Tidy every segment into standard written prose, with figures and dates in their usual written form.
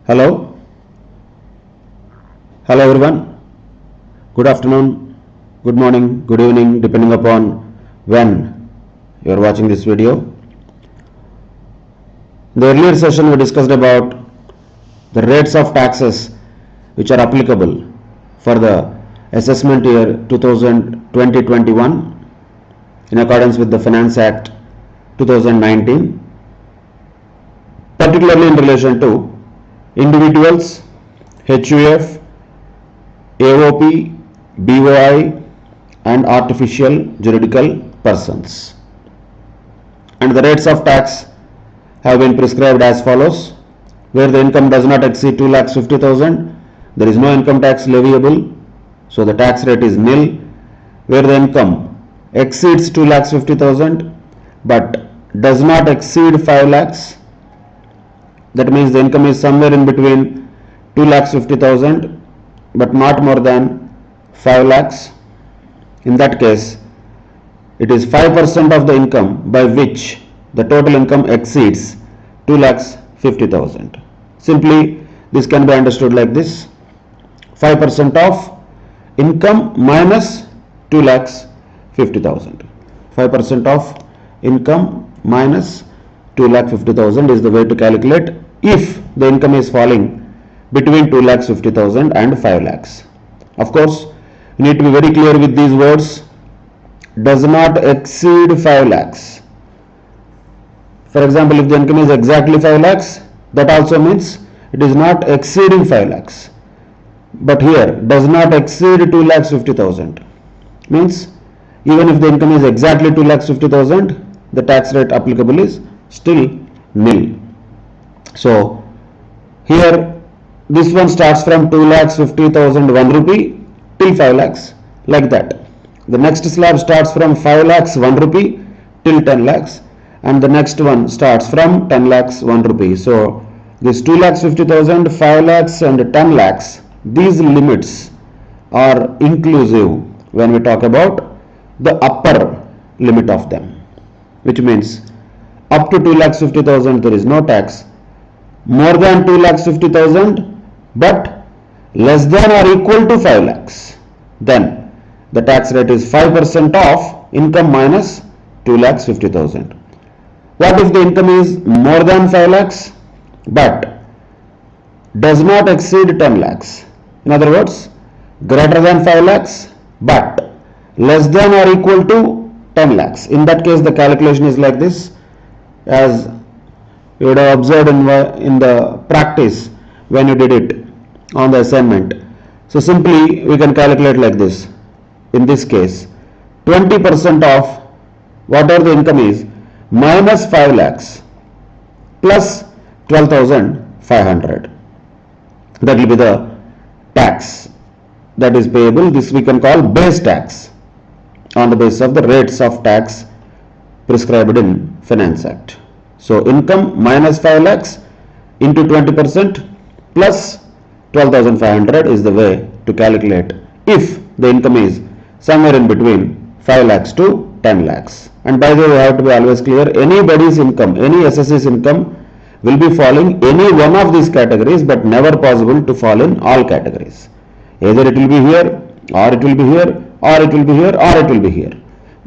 Hello, hello everyone. Good afternoon, good morning, good evening, depending upon when you are watching this video. In the earlier session, we discussed about the rates of taxes which are applicable for the assessment year 2020-21 in accordance with the Finance Act 2019, particularly in relation to individuals, HUF, AOP, BOI and artificial juridical persons. And the rates of tax have been prescribed as follows. Where the income does not exceed 2,50,000, there is no income tax leviable, so the tax rate is nil. Where the income exceeds 2,50,000 but does not exceed 5 lakhs, that means the income is somewhere in between 2,50,000 but not more than 5 lakhs. In that case, it is 5% of the income by which the total income exceeds 2,50,000. Simply, this can be understood like this: 5% of income minus 2,50,000. 5% of income minus 2,50,000 is the way to calculate if the income is falling between 2,50,000 and 5 lakhs. Of course, you need to be very clear with these words. Does not exceed 5 lakhs. For example, if the income is exactly 5 lakhs, that also means it is not exceeding 5 lakhs. But here, does not exceed 2,50,000 means even if the income is exactly 2,50,000, the tax rate applicable is still nil. So here this one starts from 2,50,001 rupee till 5 lakhs, like that. The next slab starts from 5 lakhs 1 rupee till 10 lakhs, and the next one starts from 10 lakhs 1 rupee. So this 2,50,000, 5 lakhs and 10 lakhs, these limits are inclusive when we talk about the upper limit of them, which means up to 2,50,000 there is no tax, more than 2,50,000 but less than or equal to 5 lakhs, then the tax rate is 5% of income minus 2,50,000. What if the income is more than 5 lakhs but does not exceed 10 lakhs? In other words, greater than 5 lakhs but less than or equal to 10 lakhs. In that case, the calculation is like this, as you would have observed in the practice when you did it on the assignment. So simply we can calculate like this. In this case, 20% of whatever the income is minus 5 lakhs plus 12,500. That will be the tax that is payable. This we can call base tax on the basis of the rates of tax prescribed in Finance Act. So income minus 5 lakhs into 20% plus 12,500 is the way to calculate if the income is somewhere in between 5 lakhs to 10 lakhs. And by the way, we have to be always clear, anybody's income, any SSC's income will be falling any one of these categories, but never possible to fall in all categories. Either it will be here, or it will be here, or it will be here, or it will be here.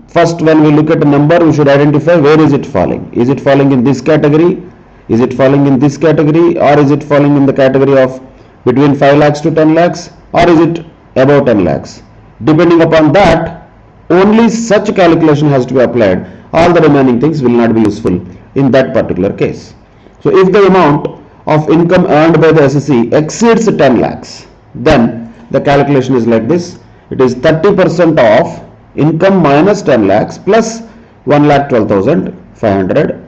First, when we look at a number, we should identify where is it falling. Is it falling in this category? Is it falling in this category? Or is it falling in the category of between 5 lakhs to 10 lakhs? Or is it above 10 lakhs? Depending upon that, only such calculation has to be applied. All the remaining things will not be useful in that particular case. So if the amount of income earned by the SSC exceeds 10 lakhs, then the calculation is like this. It is 30% of income minus 10 lakhs plus 1,12,500.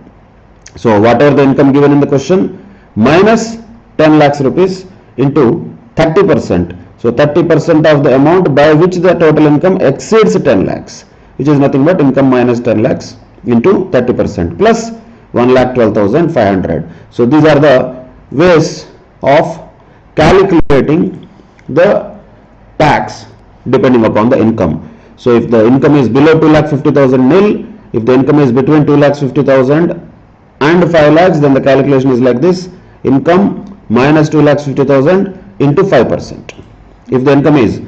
So whatever the income given in the question minus 10 lakhs rupees into 30%. So 30% of the amount by which the total income exceeds 10 lakhs, which is nothing but income minus 10 lakhs into 30% plus 1,12,500. So these are the ways of calculating the tax depending upon the income. So if the income is below 2,50,000 nil, if the income is between 2,50,000 and 5 lakhs, then the calculation is like this: income minus 2,50,000 into 5%. If the income is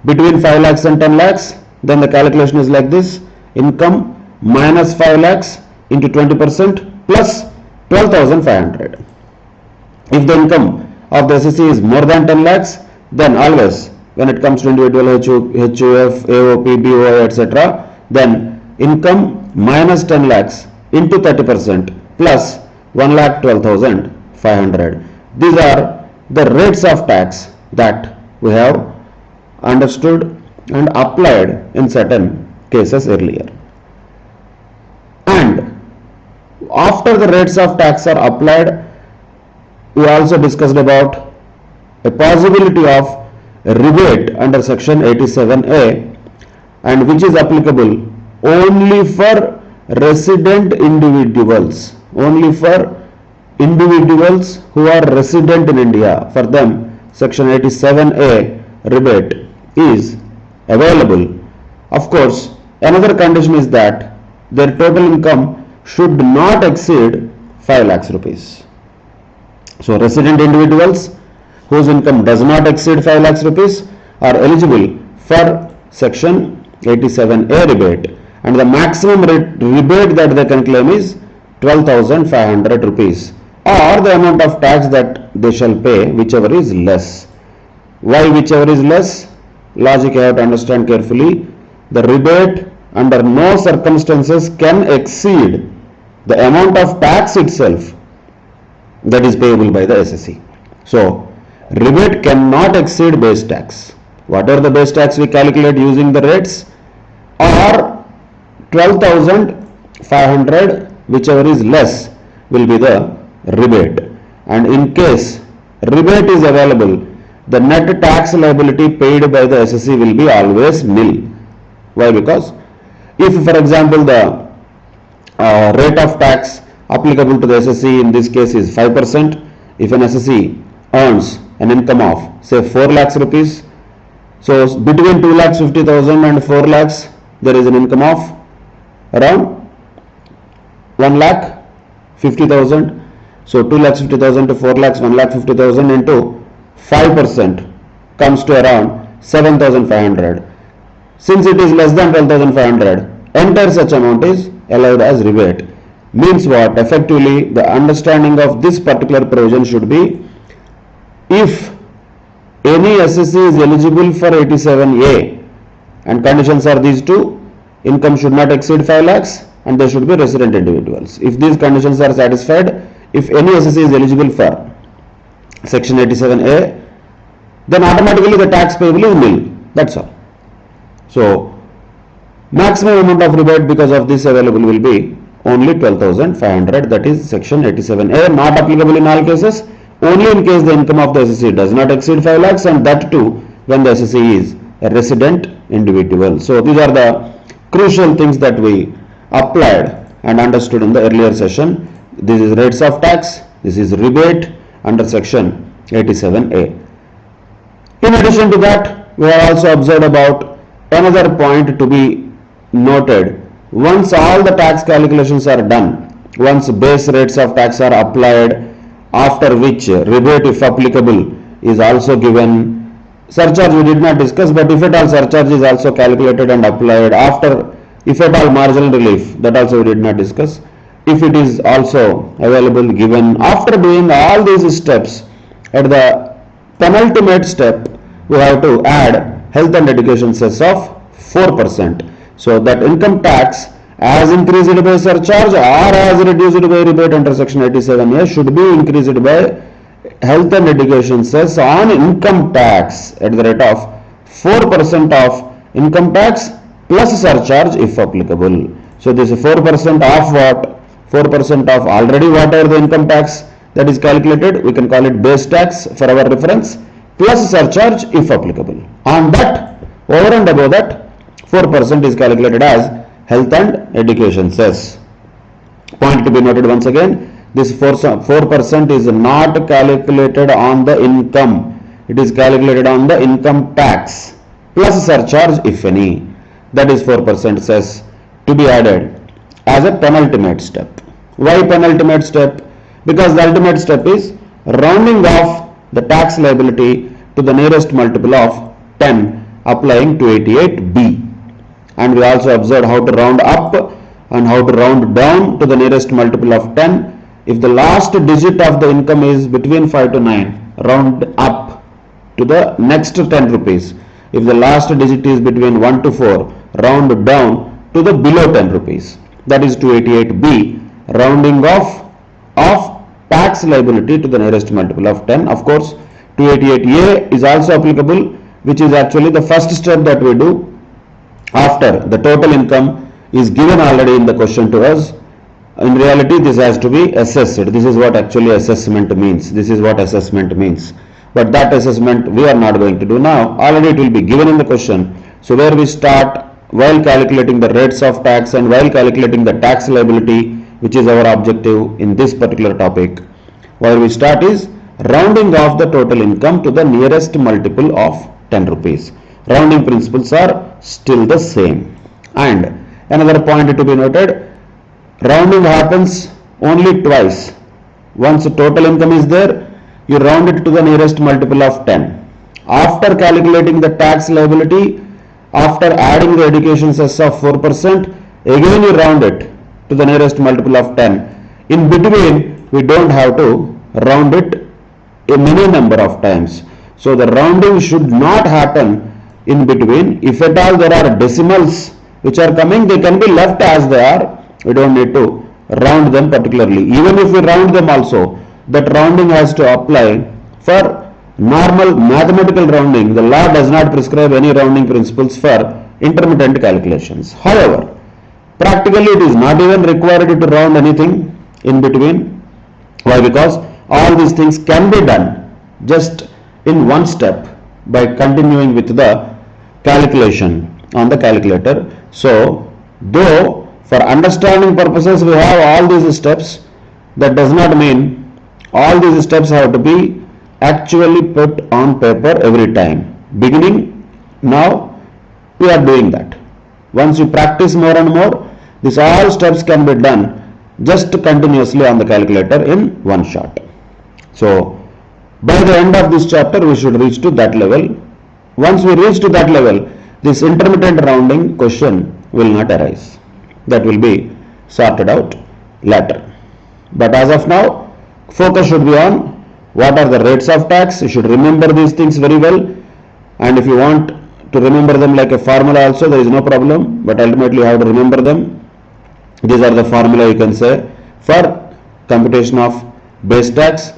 between 5 lakhs and 10 lakhs, then the calculation is like this: income minus 5 lakhs into 20% plus 12,500. If the income of the SSC is more than 10 lakhs, then always when it comes to individual HUF, AOP, BOI, etc., then income minus 10 lakhs into 30% plus 1,12,500. These are the rates of tax that we have understood and applied in certain cases earlier. And after the rates of tax are applied, we also discussed about a possibility of a rebate under section 87A, and which is applicable only for resident individuals, only for individuals who are resident in India. For them, section 87A rebate is available. Of course, another condition is that their total income should not exceed 5 lakhs rupees. So resident individuals whose income does not exceed 5 lakhs rupees are eligible for section 87A rebate, and the maximum rebate that they can claim is 12,500 rupees, or the amount of tax that they shall pay, whichever is less. Why whichever is less? Logic you have to understand carefully. The rebate under no circumstances can exceed the amount of tax itself that is payable by the SSC. So rebate cannot exceed base tax. Whatever the base tax we calculate using the rates, or 12,500, whichever is less, will be the rebate. And in case rebate is available, the net tax liability paid by the SSC will be always nil. Why? Because if, for example, the rate of tax applicable to the SSC in this case is 5%, if an SSC earns an income of say 4 lakhs rupees, so between 2,50,000 and 4 lakhs there is an income of around 1,50,000. So 2,50,000 to 4 lakhs, 1,50,000 into 5% comes to around 7,500. Since it is less than 12,500, entire such amount is allowed as rebate. Means what? Effectively, the understanding of this particular provision should be, if any SSC is eligible for 87A, and conditions are these two: income should not exceed 5 lakhs and they should be resident individuals. If these conditions are satisfied, if any SSC is eligible for section 87A, then automatically the tax payable is nil. That's all. So maximum amount of rebate because of this available will be only 12,500, that is section 87A, not applicable in all cases, only in case the income of the SSC does not exceed 5 lakhs, and that too when the SSC is a resident individual. So these are the crucial things that we applied and understood in the earlier session. This is rates of tax, this is rebate under section 87A. In addition to that, we have also observed about another point to be noted. Once all the tax calculations are done, once base rates of tax are applied, after which rebate, if applicable, is also given. Surcharge we did not discuss, but if at all surcharge is also calculated and applied, after, if at all marginal relief, that also we did not discuss. If it is also available, given, after doing all these steps, at the penultimate step we have to add health and education cess of 4%. So that income tax as increased by surcharge or as reduced by rebate under section 87A should be increased by health and education cess on income tax at the rate of 4% of income tax plus surcharge if applicable. So this is 4% of what? 4% of already whatever the income tax that is calculated, we can call it base tax for our reference, plus surcharge if applicable. On that, over and above that, 4% is calculated as health and education cess. Point to be noted once again, this 4% is not calculated on the income, it is calculated on the income tax plus surcharge if any. That is 4% cess to be added as a penultimate step. Why penultimate step? Because the ultimate step is rounding off the tax liability to the nearest multiple of 10 applying 288B. And we also observed how to round up and how to round down to the nearest multiple of 10. If the last digit of the income is between 5 to 9, round up to the next 10 rupees. If the last digit is between 1 to 4, round down to the below 10 rupees. That is 288B, rounding off of tax liability to the nearest multiple of 10. Of course, 288A is also applicable, which is actually the first step that we do after the total income is given already in the question to us. In reality, this has to be assessed. This is what actually assessment means. This is what assessment means. But that assessment we are not going to do now. Already it will be given in the question. So where we start while calculating the rates of tax and while calculating the tax liability, which is our objective in this particular topic, where we start is rounding off the total income to the nearest multiple of 10 rupees. Rounding principles are still the same. And another point to be noted, rounding happens only twice. Once the total income is there, you round it to the nearest multiple of 10. After calculating the tax liability, after adding the education cess of 4%, again you round it to the nearest multiple of 10. In between, we don't have to round it a many number of times. So the rounding should not happen in between. If at all there are decimals which are coming, they can be left as they are. We don't need to round them particularly. Even if we round them also, that rounding has to apply for normal mathematical rounding. The law does not prescribe any rounding principles for intermittent calculations. However, practically it is not even required to round anything in between. Why? Because all these things can be done just in one step by continuing with the calculation on the calculator. So, though for understanding purposes we have all these steps, that does not mean all these steps have to be actually put on paper every time. Beginning, now we are doing that. Once you practice more and more, these all steps can be done just continuously on the calculator in one shot. So, by the end of this chapter, we should reach to that level. Once we reach to that level, this intermittent rounding question will not arise. That will be sorted out later. But as of now, focus should be on what are the rates of tax. You should remember these things very well. And if you want to remember them like a formula also, there is no problem. But ultimately you have to remember them. These are the formula you can say for computation of base tax.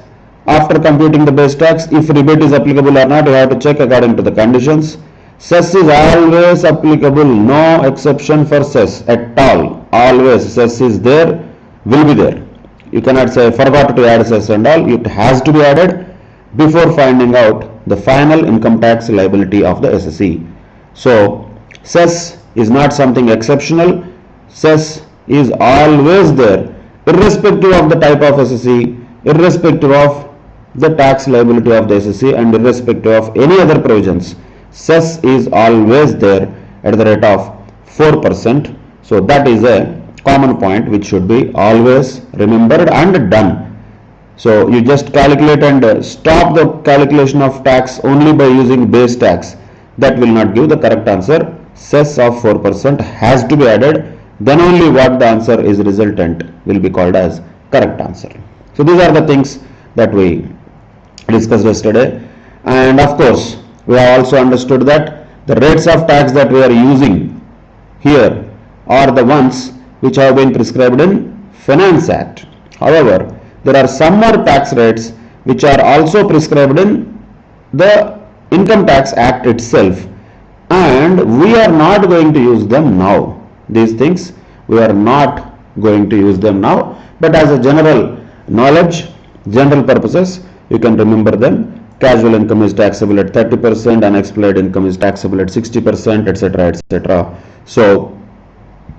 After computing the base tax, if rebate is applicable or not, you have to check according to the conditions. Cess is always applicable, no exception for cess at all. Always cess is there, will be there. You cannot say forgot to add cess and all. It has to be added before finding out the final income tax liability of the SSE. So cess is not something exceptional. Cess is always there, irrespective of the type of SSE, irrespective of the tax liability of the SSE, and irrespective of any other provisions. Cess is always there at the rate of 4%. So that is a common point which should be always remembered and done. So you just calculate and stop the calculation of tax only by using base tax. That will not give the correct answer. Cess of 4% has to be added. Then only what the answer is resultant will be called as correct answer. So these are the things that we discussed yesterday. And of course, we have also understood that the rates of tax that we are using here are the ones which have been prescribed in Finance Act. However, there are some more tax rates which are also prescribed in the Income Tax Act itself, and we are not going to use them now. These things we are not going to use them now, but as a general knowledge, general purposes, you can remember them. Casual income is taxable at 30%, unexplained income is taxable at 60%, etc., etc. So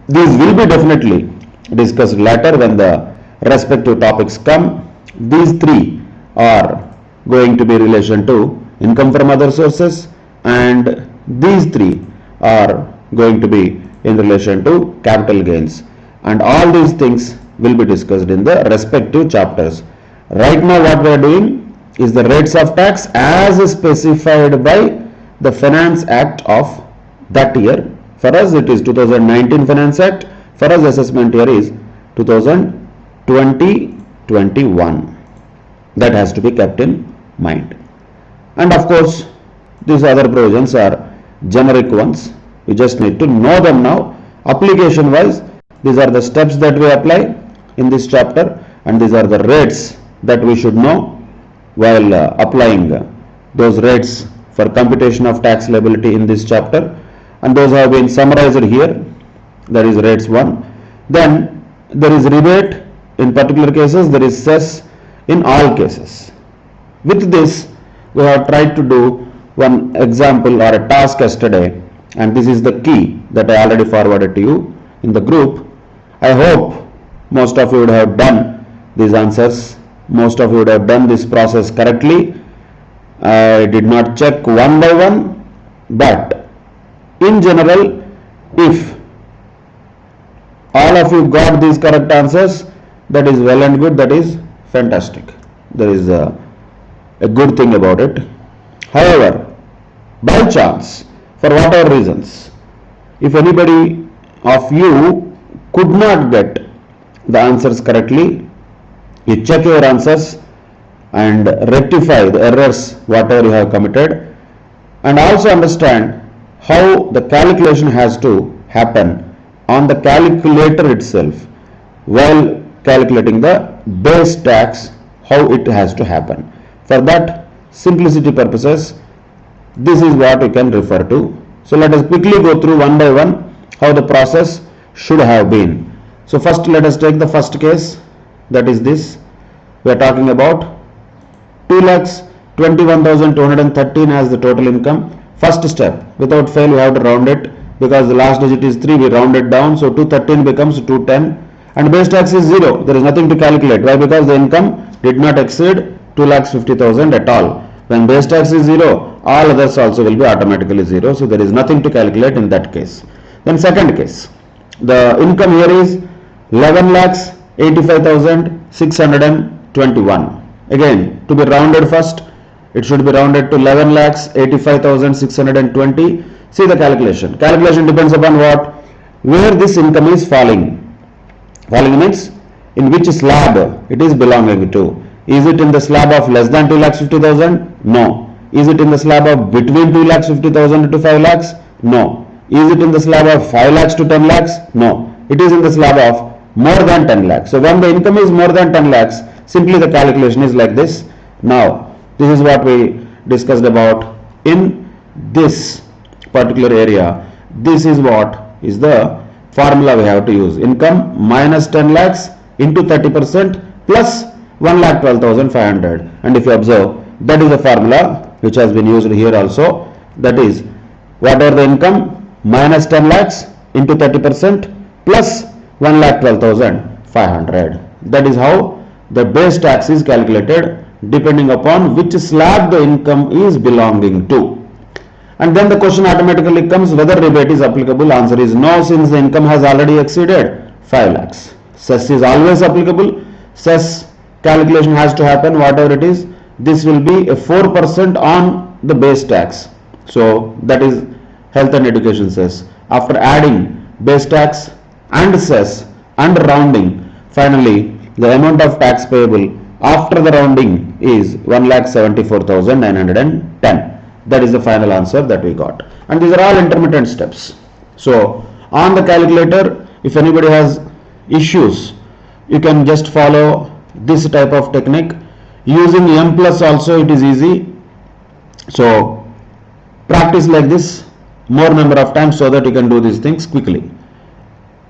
these will be definitely discussed later when the respective topics come. These three are going to be in relation to income from other sources, and these three are going to be in relation to capital gains, and all these things will be discussed in the respective chapters. Right now what we are doing is the rates of tax as specified by the Finance Act of that year. For us it is 2019 Finance Act. For us assessment year is 2020-21. That has to be kept in mind. And of course these other provisions are generic ones. We just need to know them now. Application wise, these are the steps that we apply in this chapter, and these are the rates that we should know while applying those rates for computation of tax liability in this chapter, and those have been summarized here. That is rates 1. Then there is rebate in particular cases, there is cess in all cases. With this we have tried to do one example or a task yesterday, and this is the key that I already forwarded to you in the group. I hope most of you would have done these answers, most of you would have done this process correctly. I did not check one by one, but in general, if all of you got these correct answers, that is well and good, that is fantastic. There is a good thing about it. However, by chance, for whatever reasons, if anybody of you could not get the answers correctly, you check your answers and rectify the errors whatever you have committed, and also understand how the calculation has to happen on the calculator itself while calculating the base tax, how it has to happen. For that simplicity purposes, this is what we can refer to. So let us quickly go through one by one how the process should have been. So first let us take the first case, that is this. We are talking about 2,21,213 as the total income. First step, without fail we have to round it, because the last digit is 3, we round it down, so 213 becomes 210, and base tax is 0. There is nothing to calculate. Why? Because the income did not exceed 2,50,000 at all. When base tax is 0, all others also will be automatically 0, so there is nothing to calculate in that case. Then second case, the income here is 11,85,621. Again, to be rounded first, it should be rounded to 11,85,620. See the calculation. Calculation depends upon what? Where this income is falling. Falling means in which slab it is belonging to. Is it in the slab of less than 2,50,000? No. Is it in the slab of between 2,50,000 to 5 lakhs? No. Is it in the slab of 5 lakhs to 10 lakhs? No. It is in the slab of more than 10 lakhs. So when the income is more than 10 lakhs, simply the calculation is like this. Now, this is what we discussed about in this particular area. This is what is the formula we have to use. Income minus 10 lakhs into 30% plus 1,12,500. And if you observe, that is the formula which has been used here also. That is, whatever the income minus 10 lakhs into 30% plus 1,12,500. That is how the base tax is calculated, depending upon which slab the income is belonging to. And then the question automatically comes whether rebate is applicable. Answer is no, since the income has already exceeded 5 lakhs. Cess is always applicable. Cess calculation has to happen, whatever it is. This will be a 4% on the base tax. So that is health and education cess. After adding base tax and cess and rounding, finally the amount of tax payable after the rounding is 1,74,910. That is the final answer that we got. And these are all intermittent steps. So on the calculator, if anybody has issues, you can just follow this type of technique. Using M plus also it is easy. So practice like this more number of times so that you can do these things quickly.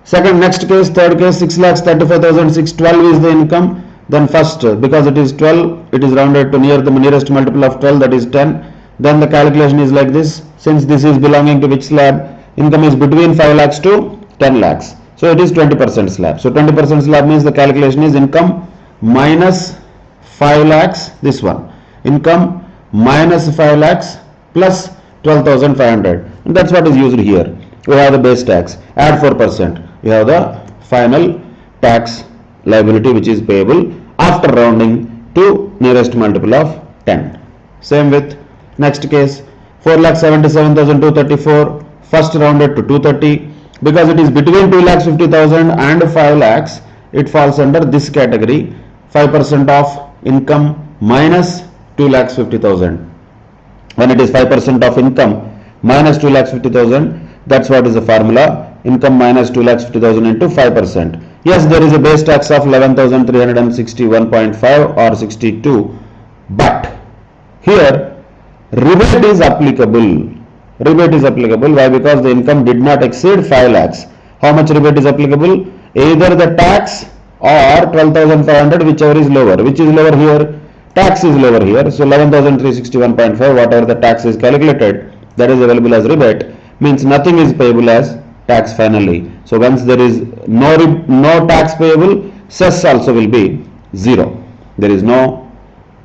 Second, next case, third case, 6,35,612 is the income. Then first, because it is 12, it is rounded to near the nearest multiple of 12, that is 10. Then the calculation is like this. Since this is belonging to which slab? Income is between 5 lakhs to 10 lakhs. So it is 20% slab. So 20% slab means the calculation is income minus 5 lakhs, this one. Income minus 5 lakhs plus 12,500. And that's what is used here. We have the base tax. Add 4%. We have the final tax liability which is payable after rounding to nearest multiple of 10. Same with next case, 4,77,234, first rounded to 230. Because it is between 2,50,000 and 5 lakhs, it falls under this category, 5% of income minus 2,50,000. When it is 5% of income minus 2,50,000, that's what is the formula, income minus 2,50,000 into 5%. Yes, there is a base tax of 11,361.5 or 62, but here rebate is applicable. Rebate is applicable. Why? Because the income did not exceed 5 lakhs. How much rebate is applicable? Either the tax or 12,500, whichever is lower. Which is lower here? Tax is lower here. So 11,361.5, whatever the tax is calculated, that is available as rebate, means nothing is payable as tax finally. So once there is no tax payable, cess also will be 0. There is no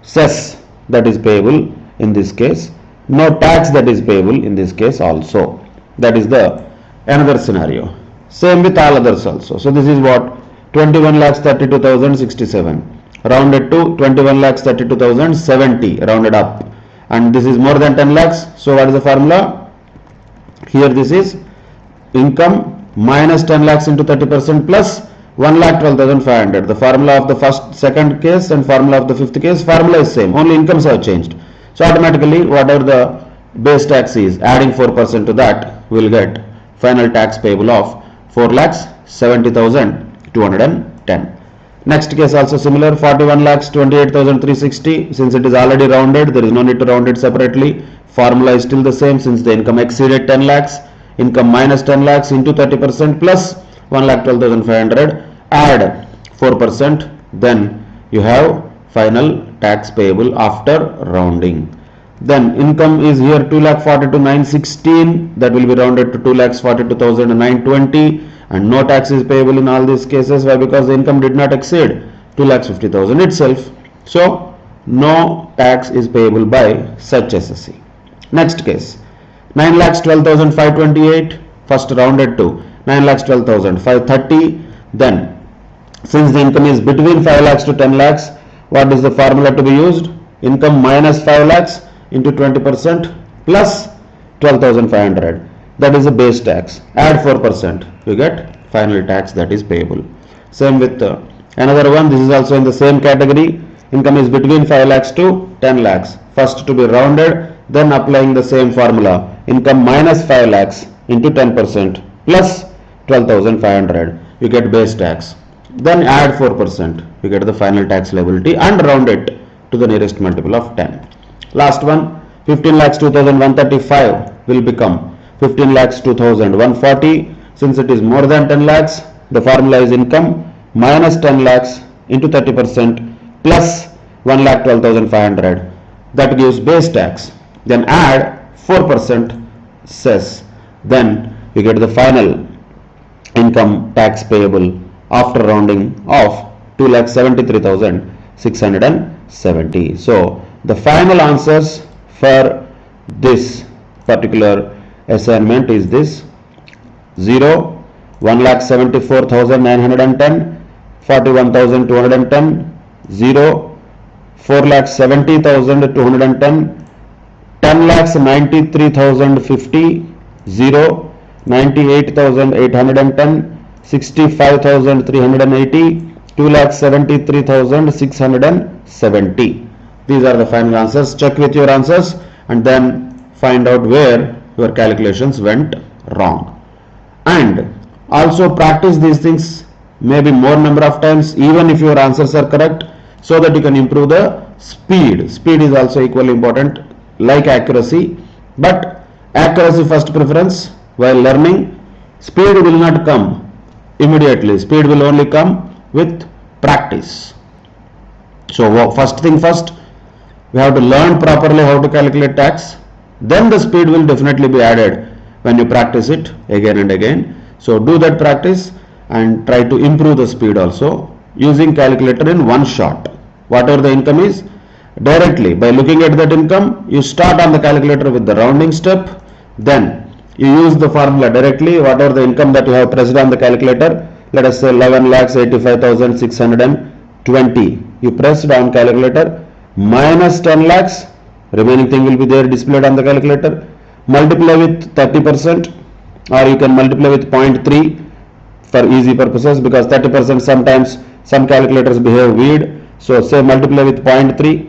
cess that is payable in this case, no tax that is payable in this case also. That is the another scenario. Same with all others also. So this is what, 21,32,067 rounded to 21,32,070 rounded up, and this is more than 10 lakhs. So what is the formula? Here this is income minus 10 lakhs into 30% plus 1,12,500. The formula of the second case and formula of the fifth case, formula is same, only incomes have changed. So automatically whatever the base tax is, adding 4% to that, we will get final tax payable of 4,70,210. Next case also similar, 41,28,360. Since it is already rounded, there is no need to round it separately. Formula is still the same, since the income exceeded 10 lakhs. Income minus 10 lakhs into 30% plus 1,12,500, add 4%, then you have final tax payable after rounding. Then income is here 2,42,916, that will be rounded to 2,42,920, and no tax is payable in all these cases. Why? Because the income did not exceed 2,50,000 itself. So no tax is payable by such SSC. Next case, 9,12,528, first rounded to 9,12,530. Then since the income is between 5 lakhs to 10 lakhs, what is the formula to be used? Income minus 5 lakhs into 20% plus 12,500. That is the base tax. Add 4%. You get final tax that is payable. Same with another one. This is also in the same category. Income is between 5 lakhs to 10 lakhs. First to be rounded, then applying the same formula. Income minus 5 lakhs into 10% plus 12,500. You get base tax. Then add 4%. You get the final tax liability and round it to the nearest multiple of 10. Last one, 15,02,135 will become 15,02,140. Since it is more than 10 lakhs, the formula is income minus 10 lakhs into 30% plus 1,12,500. That gives base tax. Then add 4% cess. Then you get the final income tax payable after rounding of 2,73,670. So the final answers for this particular assignment is this: 0, 1,74,910, 41,210, 0, 4,70,210, 10,93,050, 0, 98,810, 65,380, 2,73,670. These are the final answers. Check with your answers and then find out where your calculations went wrong. And also practice these things maybe more number of times, even if your answers are correct, so that you can improve the speed. Speed is also equally important like accuracy, but accuracy first preference while learning. Speed will not come immediately. Speed will only come with practice. So first thing first, we have to learn properly how to calculate tax. Then the speed will definitely be added when you practice it again and again. So do that practice and try to improve the speed also using calculator in one shot. Whatever the income is, directly by looking at that income, you start on the calculator with the rounding step. Then you use the formula directly, whatever the income that you have pressed on the calculator. Let us say 11,85,620. you press down calculator, minus 10 lakhs, remaining thing will be there displayed on the calculator, multiply with 30%, or you can multiply with 0.3 for easy purposes, because 30% sometimes some calculators behave weird. So say multiply with 0.3,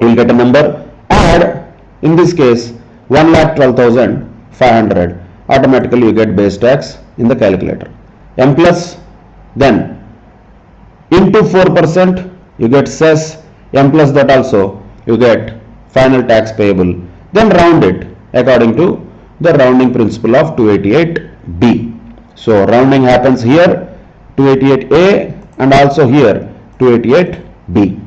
you will get a number. Add, in this case, 1,12,500. Automatically you get base tax in the calculator. M plus, then into 4%, you get cess. M plus that also, you get final tax payable. Then round it according to the rounding principle of 288B. So rounding happens here 288A and also here 288B.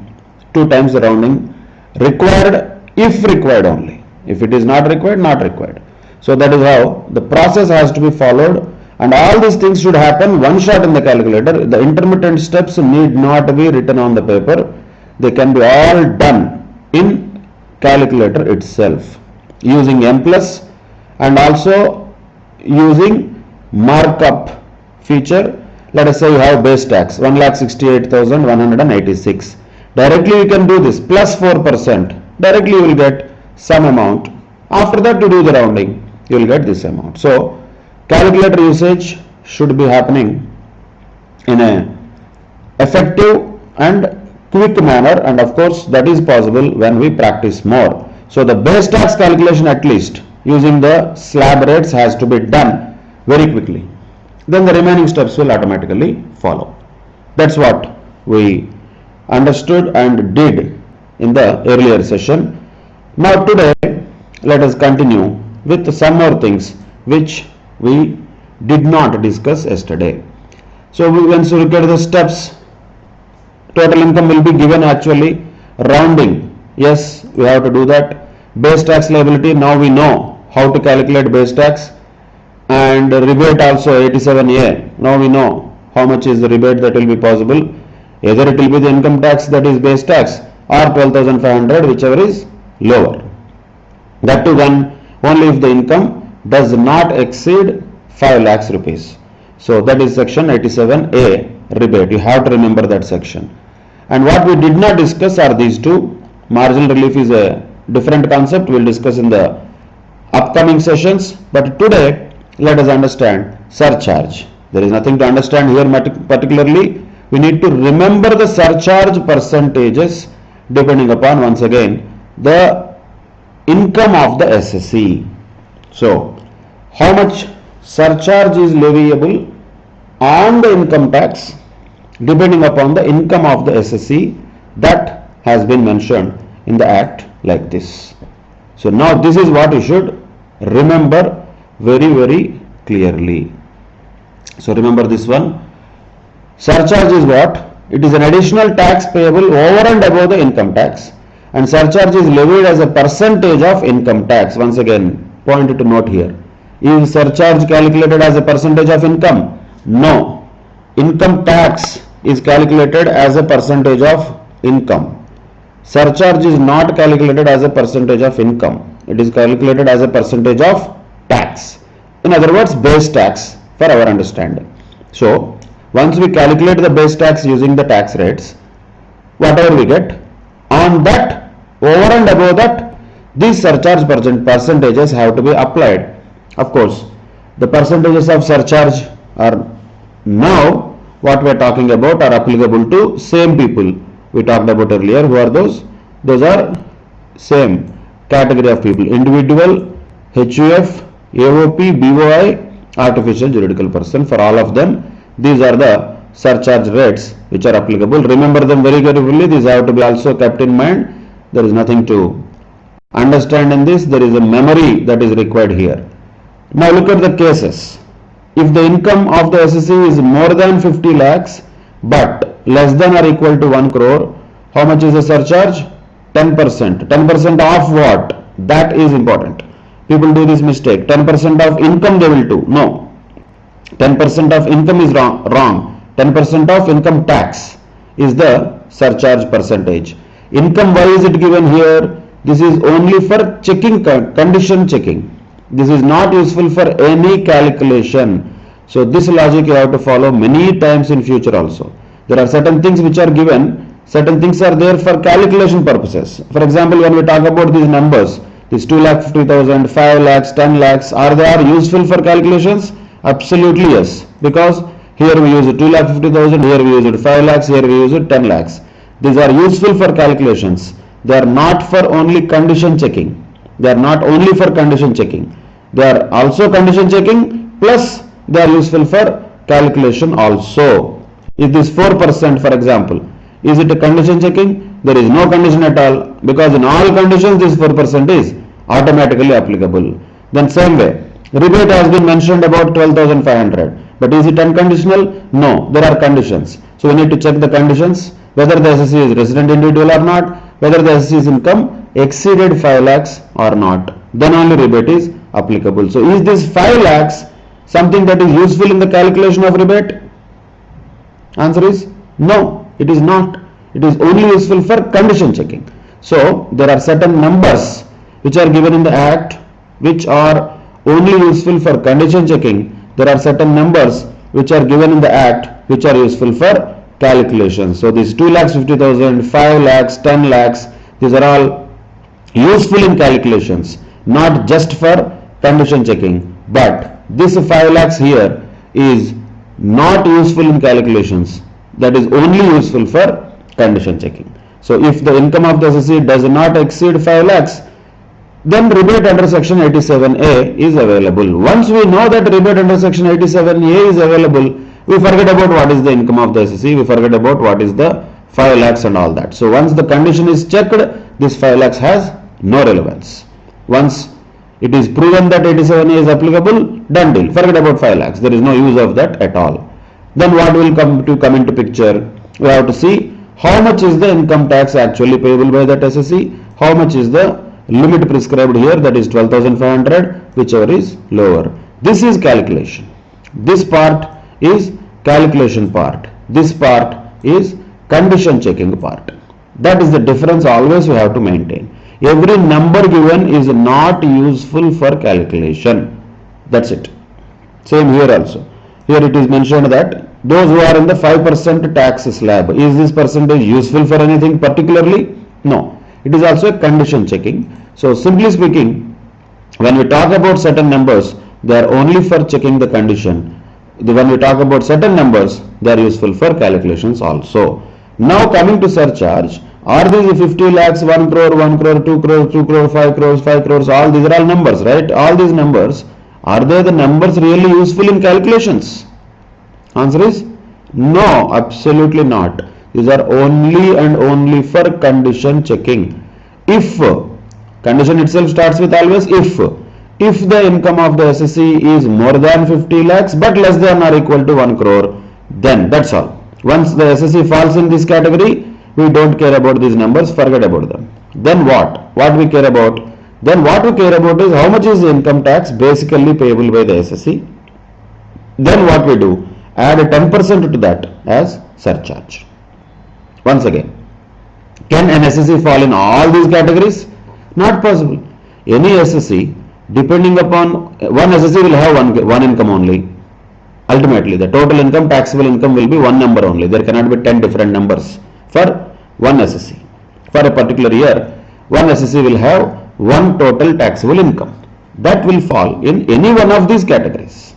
2 times the rounding required, if required only. If it is not required, not required. So that is how the process has to be followed, and all these things should happen one shot in the calculator. The intermittent steps need not be written on the paper. They can be all done in calculator itself using M plus and also using markup feature. Let us say you have base tax 1,68,186. Directly you can do this plus 4%. Directly you will get some amount. After that to do the rounding, you will get this amount. So calculator usage should be happening in a effective and quick manner, and of course that is possible when we practice more. So the base tax calculation, at least using the slab rates, has to be done very quickly. Then the remaining steps will automatically follow. That's what we understood and did in the earlier session. Now today let us continue with some more things which we did not discuss yesterday. So once we look at the steps, total income will be given, actually rounding, yes, we have to do that. Base tax liability, now we know how to calculate base tax, and rebate also 87A, now we know how much is the rebate that will be possible. Either it will be the income tax, that is base tax, or 12,500, whichever is lower. That too then only if the income does not exceed 5 lakhs rupees. So that is section 87A, rebate. You have to remember that section. And what we did not discuss are these two. Marginal relief is a different concept, we will discuss in the upcoming sessions. But today let us understand surcharge. There is nothing to understand here particularly. We need to remember the surcharge percentages depending upon, once again, the income of the SSE. So how much surcharge is leviable on the income tax depending upon the income of the SSE, that has been mentioned in the act like this. So now this is what you should remember very clearly. So remember this one. Surcharge is what? It is an additional tax payable over and above the income tax, and surcharge is levied as a percentage of income tax. Once again, point to note here. Is surcharge calculated as a percentage of income? No. Income tax is calculated as a percentage of income. Surcharge is not calculated as a percentage of income. It is calculated as a percentage of tax. In other words, base tax for our understanding. So once we calculate the base tax using the tax rates, whatever we get, on that, over and above that, these surcharge percentages have to be applied. Of course, the percentages of surcharge are now what we are talking about are applicable to same people we talked about earlier. Who are those? Those are same category of people: individual, HUF, AOP, BOI, artificial juridical person. For all of them, these are the surcharge rates which are applicable. Remember them very carefully. These have to be also kept in mind. There is nothing to understand in this. There is a memory that is required here. Now look at the cases. If the income of the SSE is more than 50 lakhs but less than or equal to 1 crore, how much is the surcharge? 10%. 10% of what? That is important. People do this mistake. 10% of income they will do. No. 10% of income is wrong. 10% of income tax is the surcharge percentage. Income, why is it given here? This is only for checking, condition checking. This is not useful for any calculation. So this logic you have to follow many times in future also. There are certain things which are given certain things are there for calculation purposes. For example, when we talk about these numbers, these 2,50,000, 5 lakhs, 10 lakhs, are they useful for calculations? Absolutely yes, because here we use 2,50,000, here we use 5 lakhs, here we use 10 lakhs. These are useful for calculations. They are not for only condition checking. They are not only for condition checking. They are also condition checking, plus they are useful for calculation also. If this 4%, for example, is it a condition checking? There is no condition at all, because in all conditions this 4% is automatically applicable. Then same way, rebate has been mentioned about 12,500, but is it unconditional? No, there are conditions. So we need to check the conditions, whether the SSC is resident individual or not, whether the SSC's income exceeded 5 lakhs or not. Then only rebate is applicable. So is this 5 lakhs something that is useful in the calculation of rebate? Answer is no, it is not. It is only useful for condition checking. So there are certain numbers which are given in the Act which are only useful for condition checking. There are certain numbers which are given in the Act which are useful for calculations. So these 2,50,000, 5 lakhs, 10 lakhs, these are all useful in calculations, not just for condition checking. But this 5 lakhs here is not useful in calculations. That is only useful for condition checking. So if the income of the SSC does not exceed 5 lakhs, then rebate under section 87A is available. Once we know that rebate under section 87A is available, we forget about what is the income of the SSC, we forget about what is the 5 lakhs and all that. So once the condition is checked, this 5 lakhs has no relevance. Once it is proven that 87A is applicable, done deal. Forget about 5 lakhs. There is no use of that at all. Then what will come into picture? We have to see how much is the income tax actually payable by that SSC, how much is the limit prescribed here, that is 12,500, whichever is lower. This is calculation. This part is calculation part. This part is condition checking part. That is the difference always we have to maintain. Every number given is not useful for calculation. That's it. Same here also. Here it is mentioned that those who are in the 5% tax slab, is this percentage useful for anything particularly? No. It is also a condition checking. So simply speaking, when we talk about certain numbers, they are only for checking the condition. When we talk about certain numbers, they are useful for calculations also. Now coming to surcharge, are these 50 lakhs, 1 crore, 1 crore, 2 crore, 2 crore, 5 crores, 5 crores, all these are all numbers, right? All these numbers, are they the numbers really useful in calculations? Answer is no, absolutely not. These are only and only for condition checking. If, condition itself starts with always if the income of the SSC is more than 50 lakhs but less than or equal to 1 crore, then that's all. Once the SSC falls in this category, we don't care about these numbers, forget about them. Then what? What we care about? Then what we care about is how much is the income tax basically payable by the SSC. Then what we do? Add 10% to that as surcharge. Once again, can an SSC fall in all these categories? Not possible. Any SSC, depending upon, one SSC will have one income only. Ultimately, the total income, taxable income will be one number only. There cannot be 10 different numbers for one SSC. For a particular year, one SSC will have one total taxable income. That will fall in any one of these categories.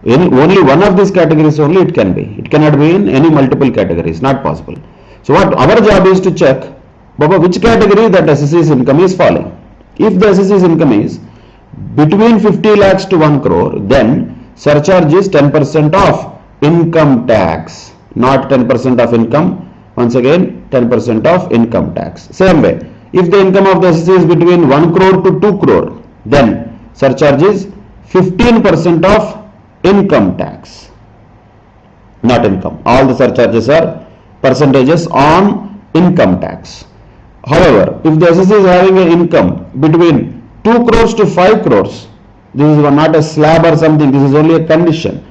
In only one of these categories only it can be. It cannot be in any multiple categories. Not possible. So what our job is to check, Baba, which category that SSC's income is falling. If the SSC's income is between 50 lakhs to 1 crore, then surcharge is 10% of income tax, not 10% of income. Once again, 10% of income tax. Same way, if the income of the SSC is between 1 crore to 2 crore, then surcharge is 15% of income tax, not income. All the surcharges are percentages on income tax. However, if the SSC is having an income between 2 crores to 5 crores, this is not a slab or something, this is only a condition.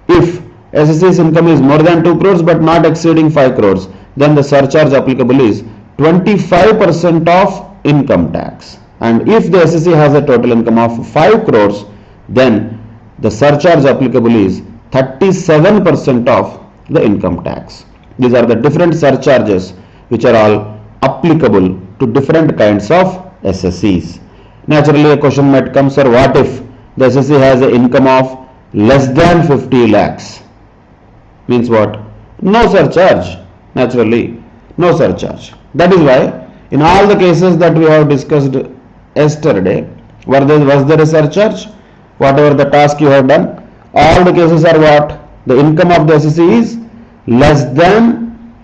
If SSC's income is more than 2 crores but not exceeding 5 crores, then the surcharge applicable is 25% of income tax. And if the SSC has a total income of 5 crores, then the surcharge applicable is 37% of the income tax. These are the different surcharges which are all applicable to different kinds of SSEs. Naturally, a question might come, sir, what if the SSE has an income of less than 50 lakhs? Means what? No surcharge. Naturally, no surcharge. That is why in all the cases that we have discussed yesterday, was there a surcharge? Whatever the task you have done, all the cases are what? The income of the SSE is less than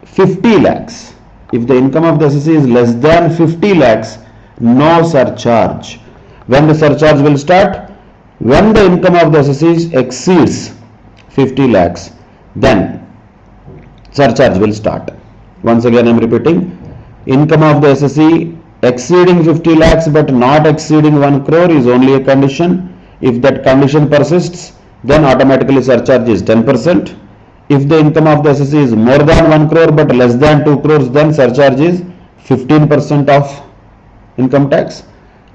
50 lakhs. If the income of the SSE is less than 50 lakhs, no surcharge. When the surcharge will start? When the income of the SSE exceeds 50 lakhs, then surcharge will start. Once again I am repeating, income of the SSE exceeding 50 lakhs but not exceeding 1 crore is only a condition. If that condition persists, then automatically surcharge is 10%. If the income of the SSE is more than 1 crore but less than 2 crores, then surcharge is 15% of income tax.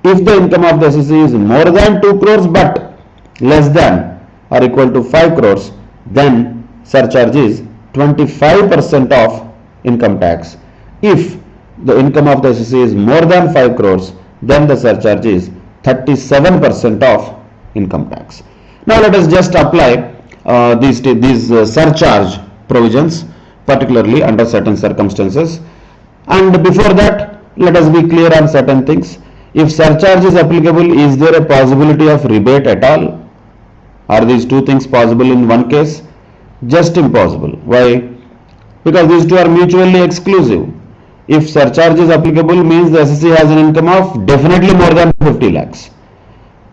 If the income of the SSE is more than 2 crores but less than or equal to 5 crores, then surcharge is 25% of income tax. If the income of the SSE is more than 5 crores, then the surcharge is 37% of income tax. Now let us just apply these surcharge provisions, particularly under certain circumstances. And before that, let us be clear on certain things. If surcharge is applicable, is there a possibility of rebate at all? Are these two things possible in one case? Just impossible. Why? Because these two are mutually exclusive. If surcharge is applicable, means the SSE has an income of definitely more than 50 lakhs.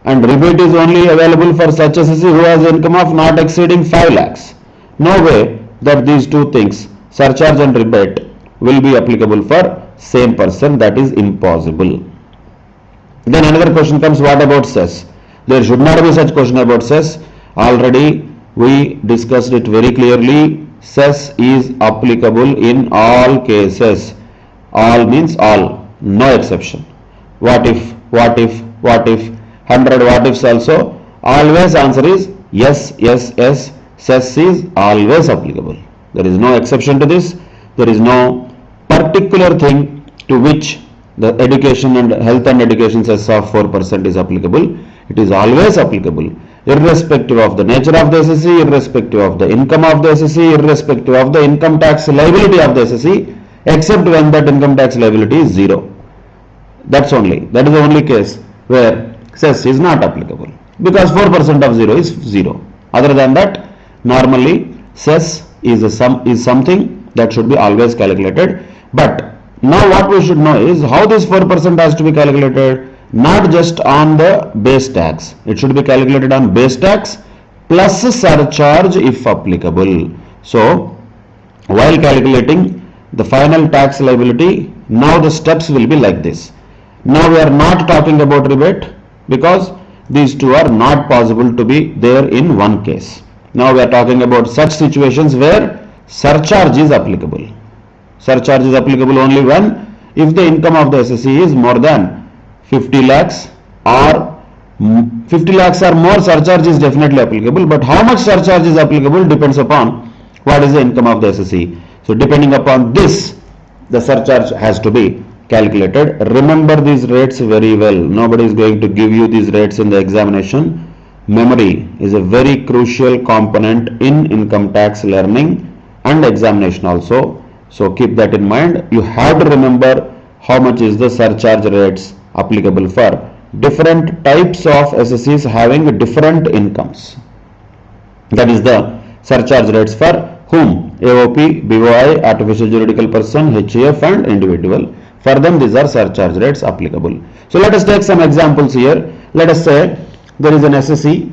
And rebate is only available for such SSE who has income of not exceeding 5 lakhs. No way that these two things, surcharge and rebate, will be applicable for same person. That is impossible. Then another question comes, what about cess? There should not be such question about cess. Already we discussed it very clearly. Cess is applicable in all cases. All means all, no exception. What if, 100 what ifs also. Always answer is yes, yes, yes. Cess is always applicable. There is no exception to this. There is no particular thing to which the education and health and education cess of 4% is applicable. It is always applicable, irrespective of the nature of the SSE, irrespective of the income of the SSE, irrespective of the income tax liability of the SSE, except when that income tax liability is zero. That is the only case where cess is not applicable, because 4% of 0 is 0. Other than that, normally cess is something that should be always calculated. But now what we should know is how this 4% has to be calculated. Not just on the base tax, it should be calculated on base tax plus surcharge if applicable. So while calculating the final tax liability, now the steps will be like this. Now we are not talking about rebate, because these two are not possible to be there in one case. Now we are talking about such situations where surcharge is applicable. Surcharge is applicable only when if the income of the SSE is more than 50 lakhs or 50 lakhs or more, surcharge is definitely applicable. But how much surcharge is applicable depends upon what is the income of the SSE. So depending upon this, the surcharge has to be calculated. Remember these rates very well. Nobody is going to give you these rates in the examination. Memory is a very crucial component in income tax learning and examination also. So keep that in mind. You have to remember how much is the surcharge rates applicable for different types of SSEs having different incomes. That is the surcharge rates for whom? AOP, BOI, artificial juridical person, HEF and individual. For them these are surcharge rates applicable. So let us take some examples here. Let us say there is an SSE,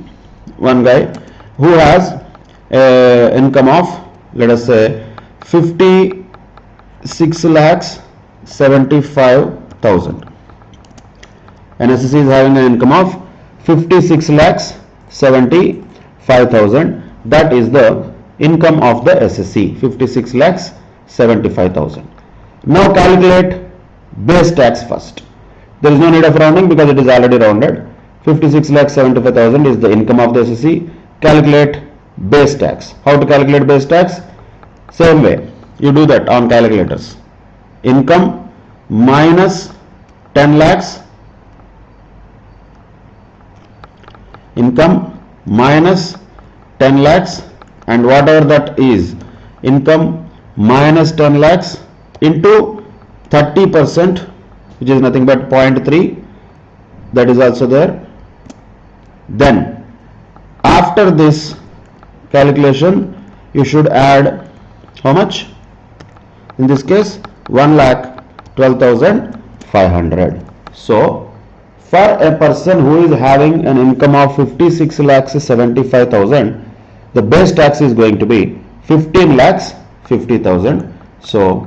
one guy who has income of, let us say, 56 lakhs 75,000. An SSE is having an income of 56 lakhs 75,000. That is the income of the SSE, 56 lakhs 75,000. Now calculate base tax first. There is no need of rounding because it is already rounded. 56 lakhs 75,000 is the income of the SSE. Calculate base tax. How to calculate base tax? Same way you do that on calculators. Income minus 10 lakhs, income minus 10 lakhs, and whatever that is, income minus 10 lakhs into 30%, which is nothing but 0.3, that is also there. Then after this calculation you should add how much? In this case 1,12,500. So for a person who is having an income of 56,75,000, the base tax is going to be 15,50,000. So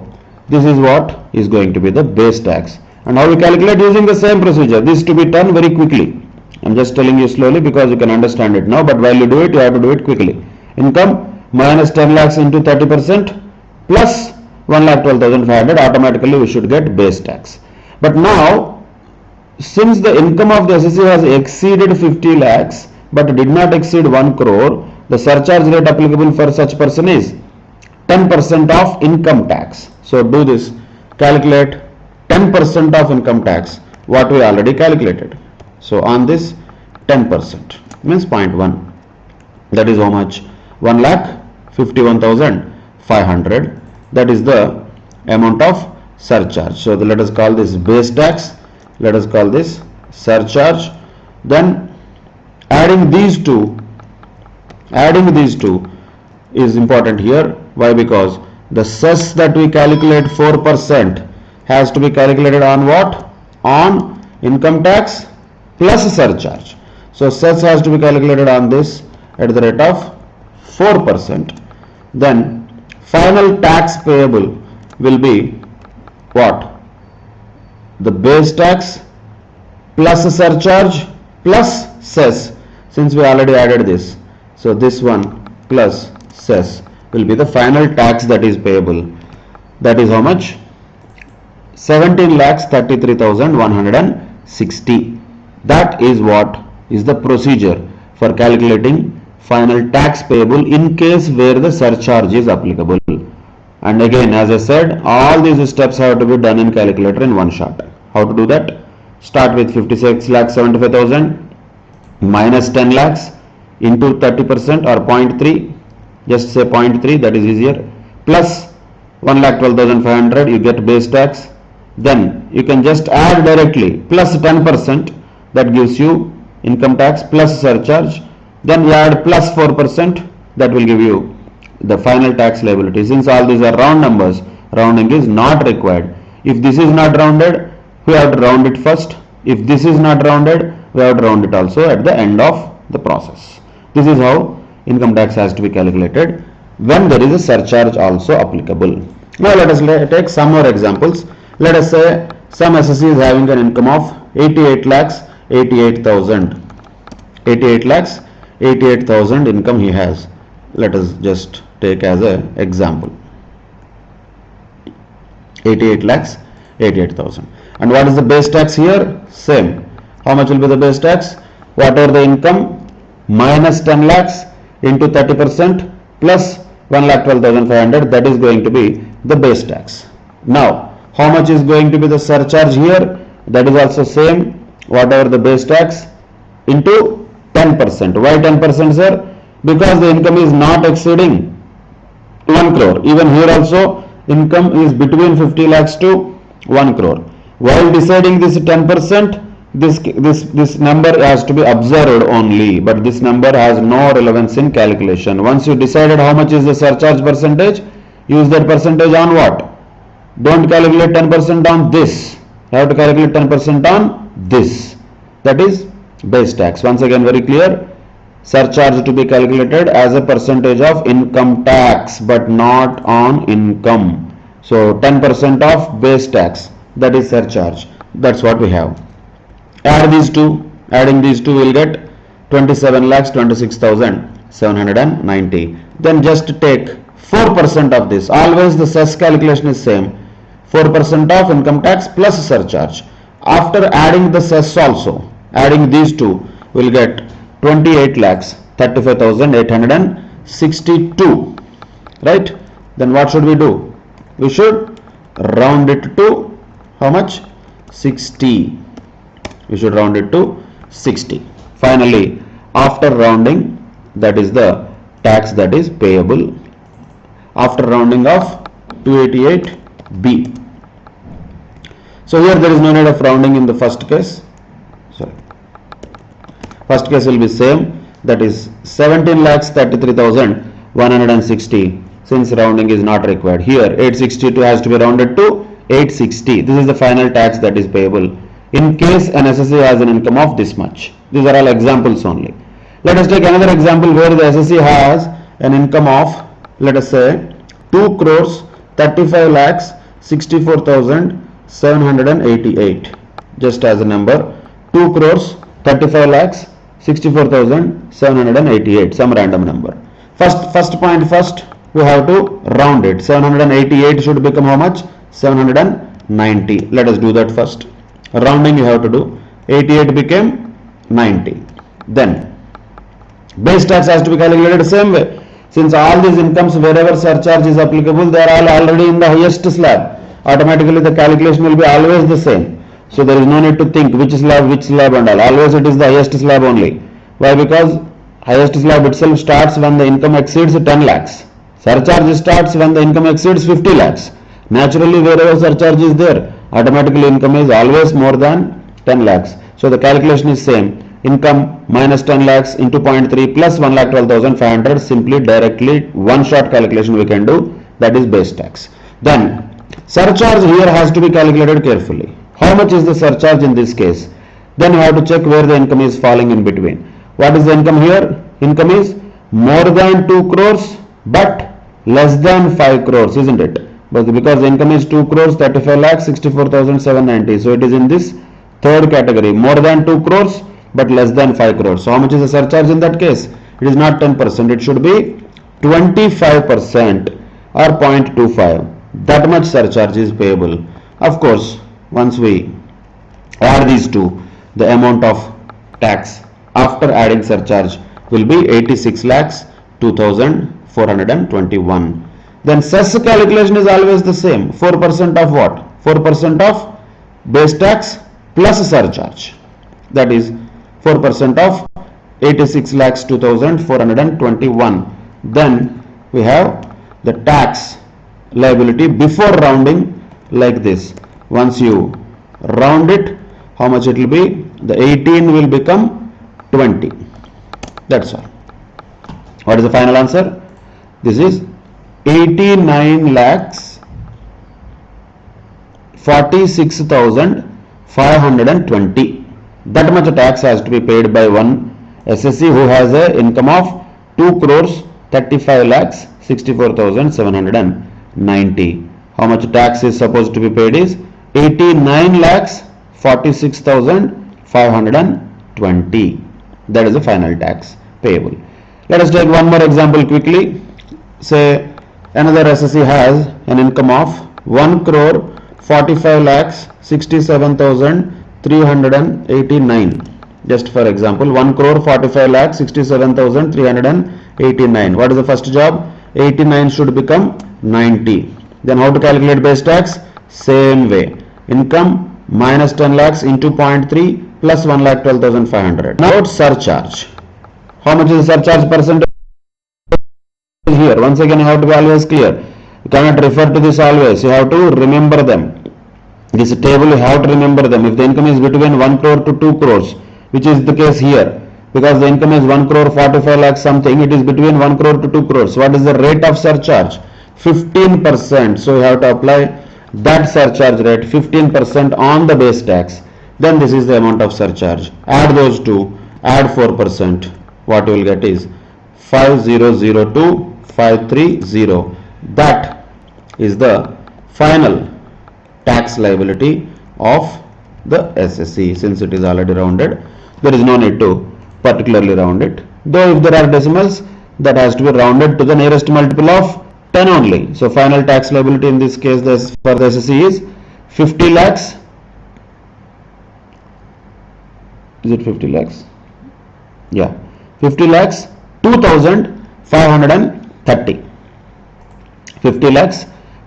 this is what is going to be the base tax. And how we calculate? Using the same procedure. This to be done very quickly. I'm just telling you slowly because you can understand it now, but while you do it, you have to do it quickly. Income minus 10 lakhs into 30% plus 1,12,500, automatically we should get base tax. But now, since the income of the assessee has exceeded 50 lakhs but did not exceed 1 crore, the surcharge rate applicable for such person is 10% of income tax. So do this, calculate 10% of income tax, what we already calculated. So on this 10% means 0.1, that is how much? 1,51,500. That is the amount of surcharge. So let us call this base tax, let us call this surcharge. Then adding these two is important here. Why? Because the cess that we calculate 4% has to be calculated on what? On income tax plus surcharge. So cess has to be calculated on this at the rate of 4%. Then final tax payable will be what? The base tax plus surcharge plus cess, since we already added this. So this one plus cess will be the final tax that is payable. That is how much? 17,33,160. That is what is the procedure for calculating final tax payable in case where the surcharge is applicable. And again, as I said, all these steps have to be done in calculator in one shot. How to do that? Start with 56,75,000 minus 10 lakhs into 30% or 0.3, just say 0.3, that is easier, plus 1,12,500, you get base tax. Then you can just add directly plus 10%, that gives you income tax plus surcharge. Then you add plus 4%, that will give you the final tax liability. Since all these are round numbers, rounding is not required. If this is not rounded, we have to round it first. If this is not rounded, we have to round it also at the end of the process. This is how income tax has to be calculated when there is a surcharge also applicable. Now let us take some more examples. Let us say some assessee is having an income of 88,88,000. 88,88,000 income he has. Let us just take as a example 88,88,000. And what is the base tax here? Same. How much will be the base tax? Whatever the income minus 10 lakhs into 30% plus 1,12,500, that is going to be the base tax. Now how much is going to be the surcharge here? That is also same, whatever the base tax into 10%. Why 10%, sir? Because the income is not exceeding 1 crore. Even here also income is between 50 lakhs to 1 crore. While deciding this 10%, this number has to be observed only, but this number has no relevance in calculation. Once you decided how much is the surcharge percentage, use that percentage on what? Don't calculate 10% on this. You have to calculate 10% on this. That is base tax. Once again, very clear. Surcharge to be calculated as a percentage of income tax, but not on income. So 10% of base tax, that is surcharge. That's what we have. Add these two. Adding these two will get 27,26,790. Then just take 4% of this. Always the cess calculation is same. 4% of income tax plus surcharge. After adding the cess also, adding these two, will get 28,35,862. Right? then what should we do? We should round it to how much? 60. We should round it to 60. Finally, after rounding, that is the tax that is payable after rounding of 288B. So here there is no need of rounding in the first case. Sorry. First case will be same, that is 17,33,160, since rounding is not required. Here 862 has to be rounded to 860. This is the final tax that is payable in case an SSE has an income of this much. These are all examples only. Let us take another example where the SSE has an income of, let us say, 2 crores 35 lakhs 64,788. Just as a number, 2 crores 35 lakhs 64,788, some random number. First point first, we have to round it. 788 should become how much? 790. Let us do that first. Rounding you have to do. 88 became 90. Then base tax has to be calculated the same way. Since all these incomes, wherever surcharge is applicable, they are all already in the highest slab. Automatically the calculation will be always the same. So there is no need to think which slab and all. Always it is the highest slab only. Why? Because highest slab itself starts when the income exceeds 10 lakhs. Surcharge starts when the income exceeds 50 lakhs. Naturally, wherever surcharge is there, automatically income is always more than 10 lakhs. So the calculation is same. Income minus 10 lakhs into 0.3 plus 1,12,500. Simply directly one shot calculation we can do. That is base tax. Then surcharge here has to be calculated carefully. How much is the surcharge in this case? Then you have to check where the income is falling in between. What is the income here? Income is more than 2 crores but less than 5 crores, isn't it? But because the income is 2 crores 35 lakhs 64,790. So it is in this third category. More than 2 crores but less than 5 crores. So how much is the surcharge in that case? It is not 10%. It should be 25% or 0.25. That much surcharge is payable. Of course, once we add these two, the amount of tax after adding surcharge will be 86 lakhs 2,421. Then cess calculation is always the same. 4% of what? 4% of base tax plus surcharge. That is 4% of 86 lakhs 2,421. Then we have the tax liability before rounding like this. Once you round it, how much it will be? The 18 will become 20. That's all. What is the final answer? This is 89 lakhs 46,520. That much tax has to be paid by one SSE who has a income of 2 crores 35 lakhs 64,790. How much tax is supposed to be paid is 89 lakhs 46,520. That is the final tax payable. Let us take one more example quickly. Say another SSE has an income of 1 crore 45 lakhs 67,389. Just for example, 1 crore 45 lakhs 67,389. What is the first job? 89 should become 90. Then how to calculate base tax? Same way. Income minus 10 lakhs into 0.3 plus 1,12,500. Now surcharge. How much is the surcharge percentage here? Once again, you have to be always clear. You cannot refer to this always. You have to remember them. This table you have to remember them. If the income is between 1 crore to 2 crores, which is the case here, because the income is 1 crore 45 lakhs something, it is between 1 crore to 2 crores. What is the rate of surcharge? 15%. So you have to apply that surcharge rate 15% on the base tax. Then this is the amount of surcharge. Add those two, add 4%. What you will get is 5002,530. That is the final tax liability of the SSE. Since it is already rounded, there is no need to particularly round it. Though if there are decimals, that has to be rounded to the nearest multiple of 10 only. So final tax liability in this case for the SSE is 50 lakhs. Is it 50 lakhs? Yeah, 50 lakhs 2,530. 50 lakhs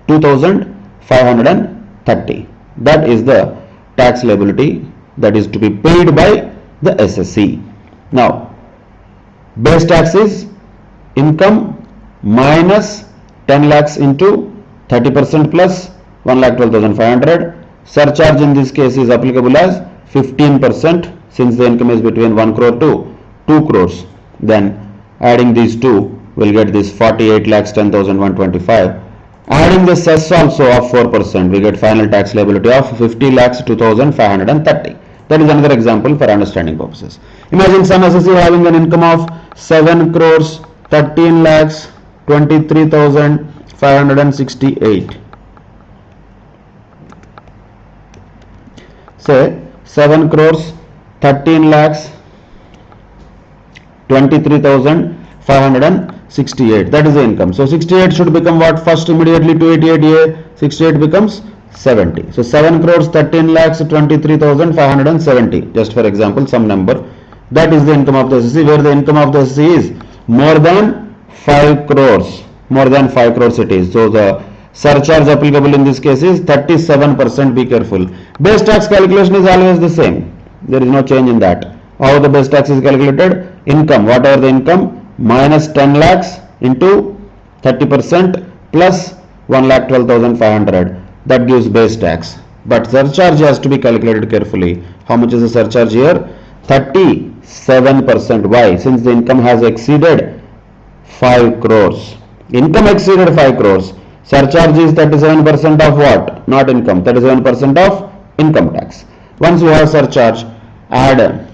2530. That is the tax liability that is to be paid by the SSE. Now, base tax is income minus 10 lakhs into 30% plus 1,12,500. Surcharge in this case is applicable as 15% since the income is between 1 crore to 2 crores. Then adding these two will get this 48 lakhs 10,125. Adding the cess also of 4%, we get final tax liability of 50 lakhs 2,530. That is another example for understanding purposes. Imagine some SSE having an income of 7 crores 13 lakhs 23,568. Say 7 crores 13 lakhs 23,568. That is the income. So 68 should become what? First immediately 288A, 68 becomes 70. So 7 crores 13 lakhs 23,570. Just for example, some number. That is the income of the SSE, where the income of the SSE is more than 5 crores. More than 5 crores it is. So the surcharge applicable in this case is 37%. Be careful. Base tax calculation is always the same. There is no change in that. How the base tax is calculated? Income, whatever the income, minus 10 lakhs into 30% plus 1,12,500. That gives base tax. But surcharge has to be calculated carefully. How much is the surcharge here? 37%. Why? Since the income has exceeded 5 crores. Income exceeded 5 crores. Surcharge is 37% of what? Not income. 37% of income tax. Once you have surcharge, add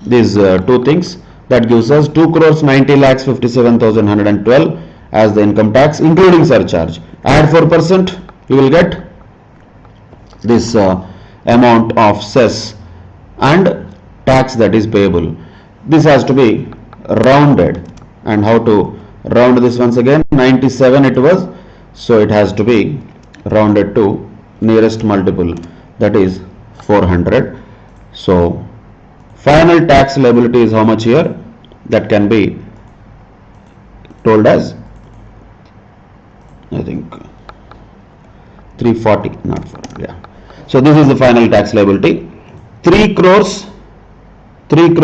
these two things. That gives us 2 crores 90 lakhs 57,112 as the income tax including surcharge. Add 4%, you will get this amount of cess and tax that is payable. This has to be rounded. And how to round this once again? 97 it was. So it has to be rounded to nearest multiple, that is 400. So final tax liability is how much here? That can be told as, I think, 340, not 400, yeah. So this is the final tax liability. 3 crores 2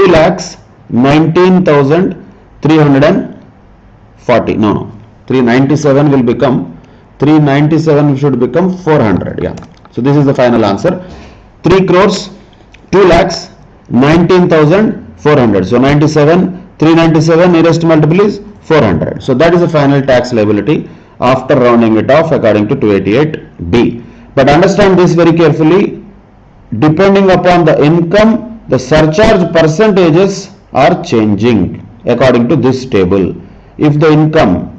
lakhs 19,340. No, 397 will become 397 should become 400. Yeah. So this is the final answer. 3 crores 2 lakhs 19,400. So 397 nearest multiple is 400. So that is the final tax liability after rounding it off according to 288B. But understand this very carefully. Depending upon the income, the surcharge percentages are changing according to this table. If the income,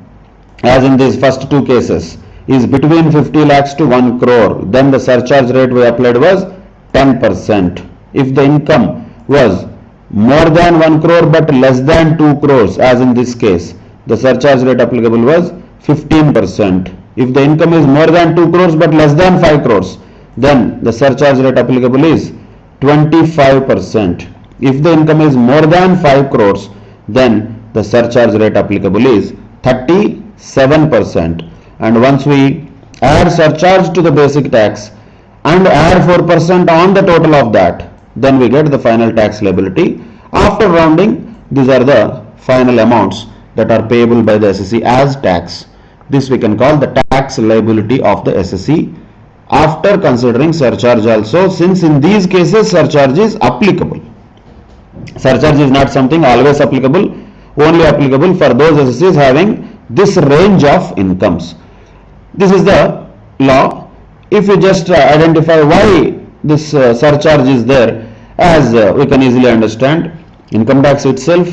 as in these first two cases, is between 50 lakhs to 1 crore, then the surcharge rate we applied was 10%. If the income was more than 1 crore but less than 2 crores, as in this case, the surcharge rate applicable was 15%. If the income is more than 2 crores but less than 5 crores, then the surcharge rate applicable is 25%. If the income is more than 5 crores, then the surcharge rate applicable is 37%. And once we add surcharge to the basic tax and add 4% on the total of that, then we get the final tax liability. After rounding, these are the final amounts that are payable by the SSE as tax. This we can call the tax liability of the SSE after considering surcharge also, since in these cases surcharge is applicable. Surcharge is not something always applicable, only applicable for those SSEs having this range of incomes. This is the law. If you just identify why this surcharge is there, as we can easily understand, income tax itself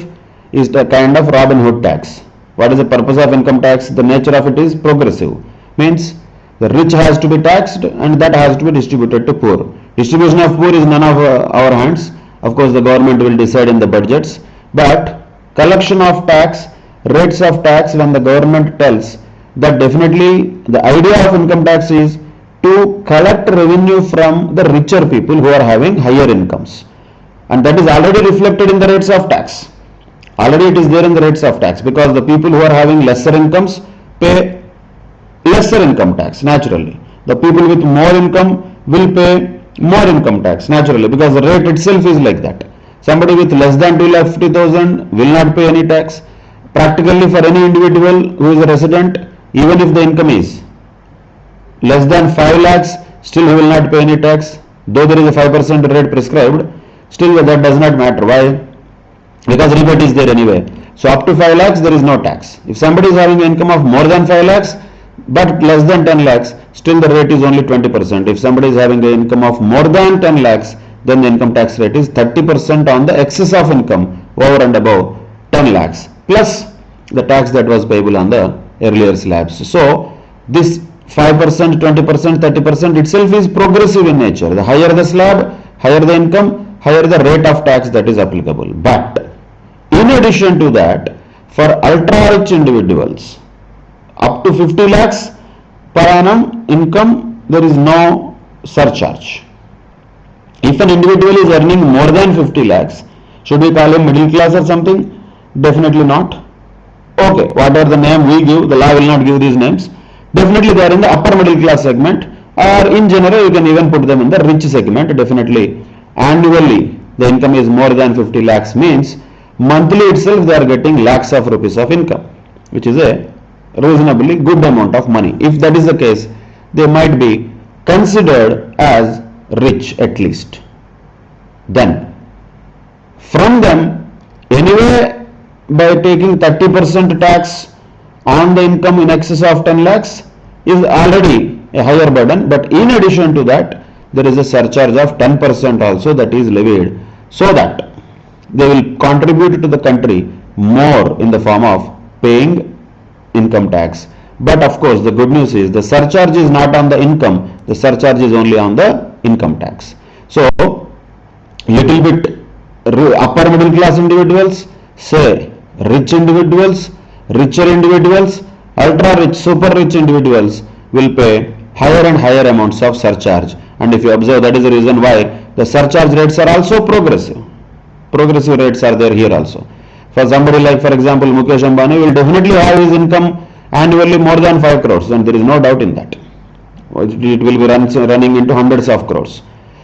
is a kind of Robin Hood tax. What is the purpose of income tax? The nature of it is progressive. Means the rich has to be taxed and that has to be distributed to poor. Distribution of poor is none of our hands. Of course, the government will decide in the budgets. But collection of tax, rates of tax, when the government tells that, definitely the idea of income tax is to collect revenue from the richer people who are having higher incomes. And that is already reflected in the rates of tax. Already it is there in the rates of tax, because the people who are having lesser incomes, pay lesser income tax naturally. The people with more income will pay more income tax naturally, because the rate itself is like that. Somebody with less than 2,50,000 will not pay any tax. Practically for any individual who is a resident, even if the income is less than 5 lakhs, still he will not pay any tax. Though there is a 5% rate prescribed, still that does not matter. Why? Because rebate is there anyway. So up to 5 lakhs there is no tax. If somebody is having an income of more than 5 lakhs but less than 10 lakhs, still the rate is only 20%. If somebody is having an income of more than 10 lakhs, then the income tax rate is 30% on the excess of income over and above 10 lakhs plus the tax that was payable on the earlier slabs. So this 5%, 20%, 30% itself is progressive in nature. The higher the slab, higher the income, higher the rate of tax that is applicable. But in addition to that, for ultra rich individuals up to 50 lakhs per annum income, there is no surcharge. If an individual is earning more than 50 lakhs, should we call him middle class or something? Definitely not. Okay, whatever the name we give, the law will not give these names. Definitely they are in the upper middle class segment, or in general you can even put them in the rich segment. Definitely annually the income is more than 50 lakhs means monthly itself they are getting lakhs of rupees of income, which is a reasonably good amount of money. If that is the case, they might be considered as rich at least. Then from them, anyway, by taking 30% tax on the income in excess of 10 lakhs is already a higher burden, but in addition to that there is a surcharge of 10% also that is levied, so that they will contribute to the country more in the form of paying income tax. But of course the good news is the surcharge is not on the income, the surcharge is only on the income tax. So little bit upper middle class individuals, say rich individuals, richer individuals, ultra rich, super rich individuals will pay higher and higher amounts of surcharge. And if you observe, that is the reason why the surcharge rates are also progressive. Progressive rates are there here also. For somebody like, for example, Mukesh Ambani will definitely have his income annually more than 5 crores, and there is no doubt in that. It will be running into hundreds of crores.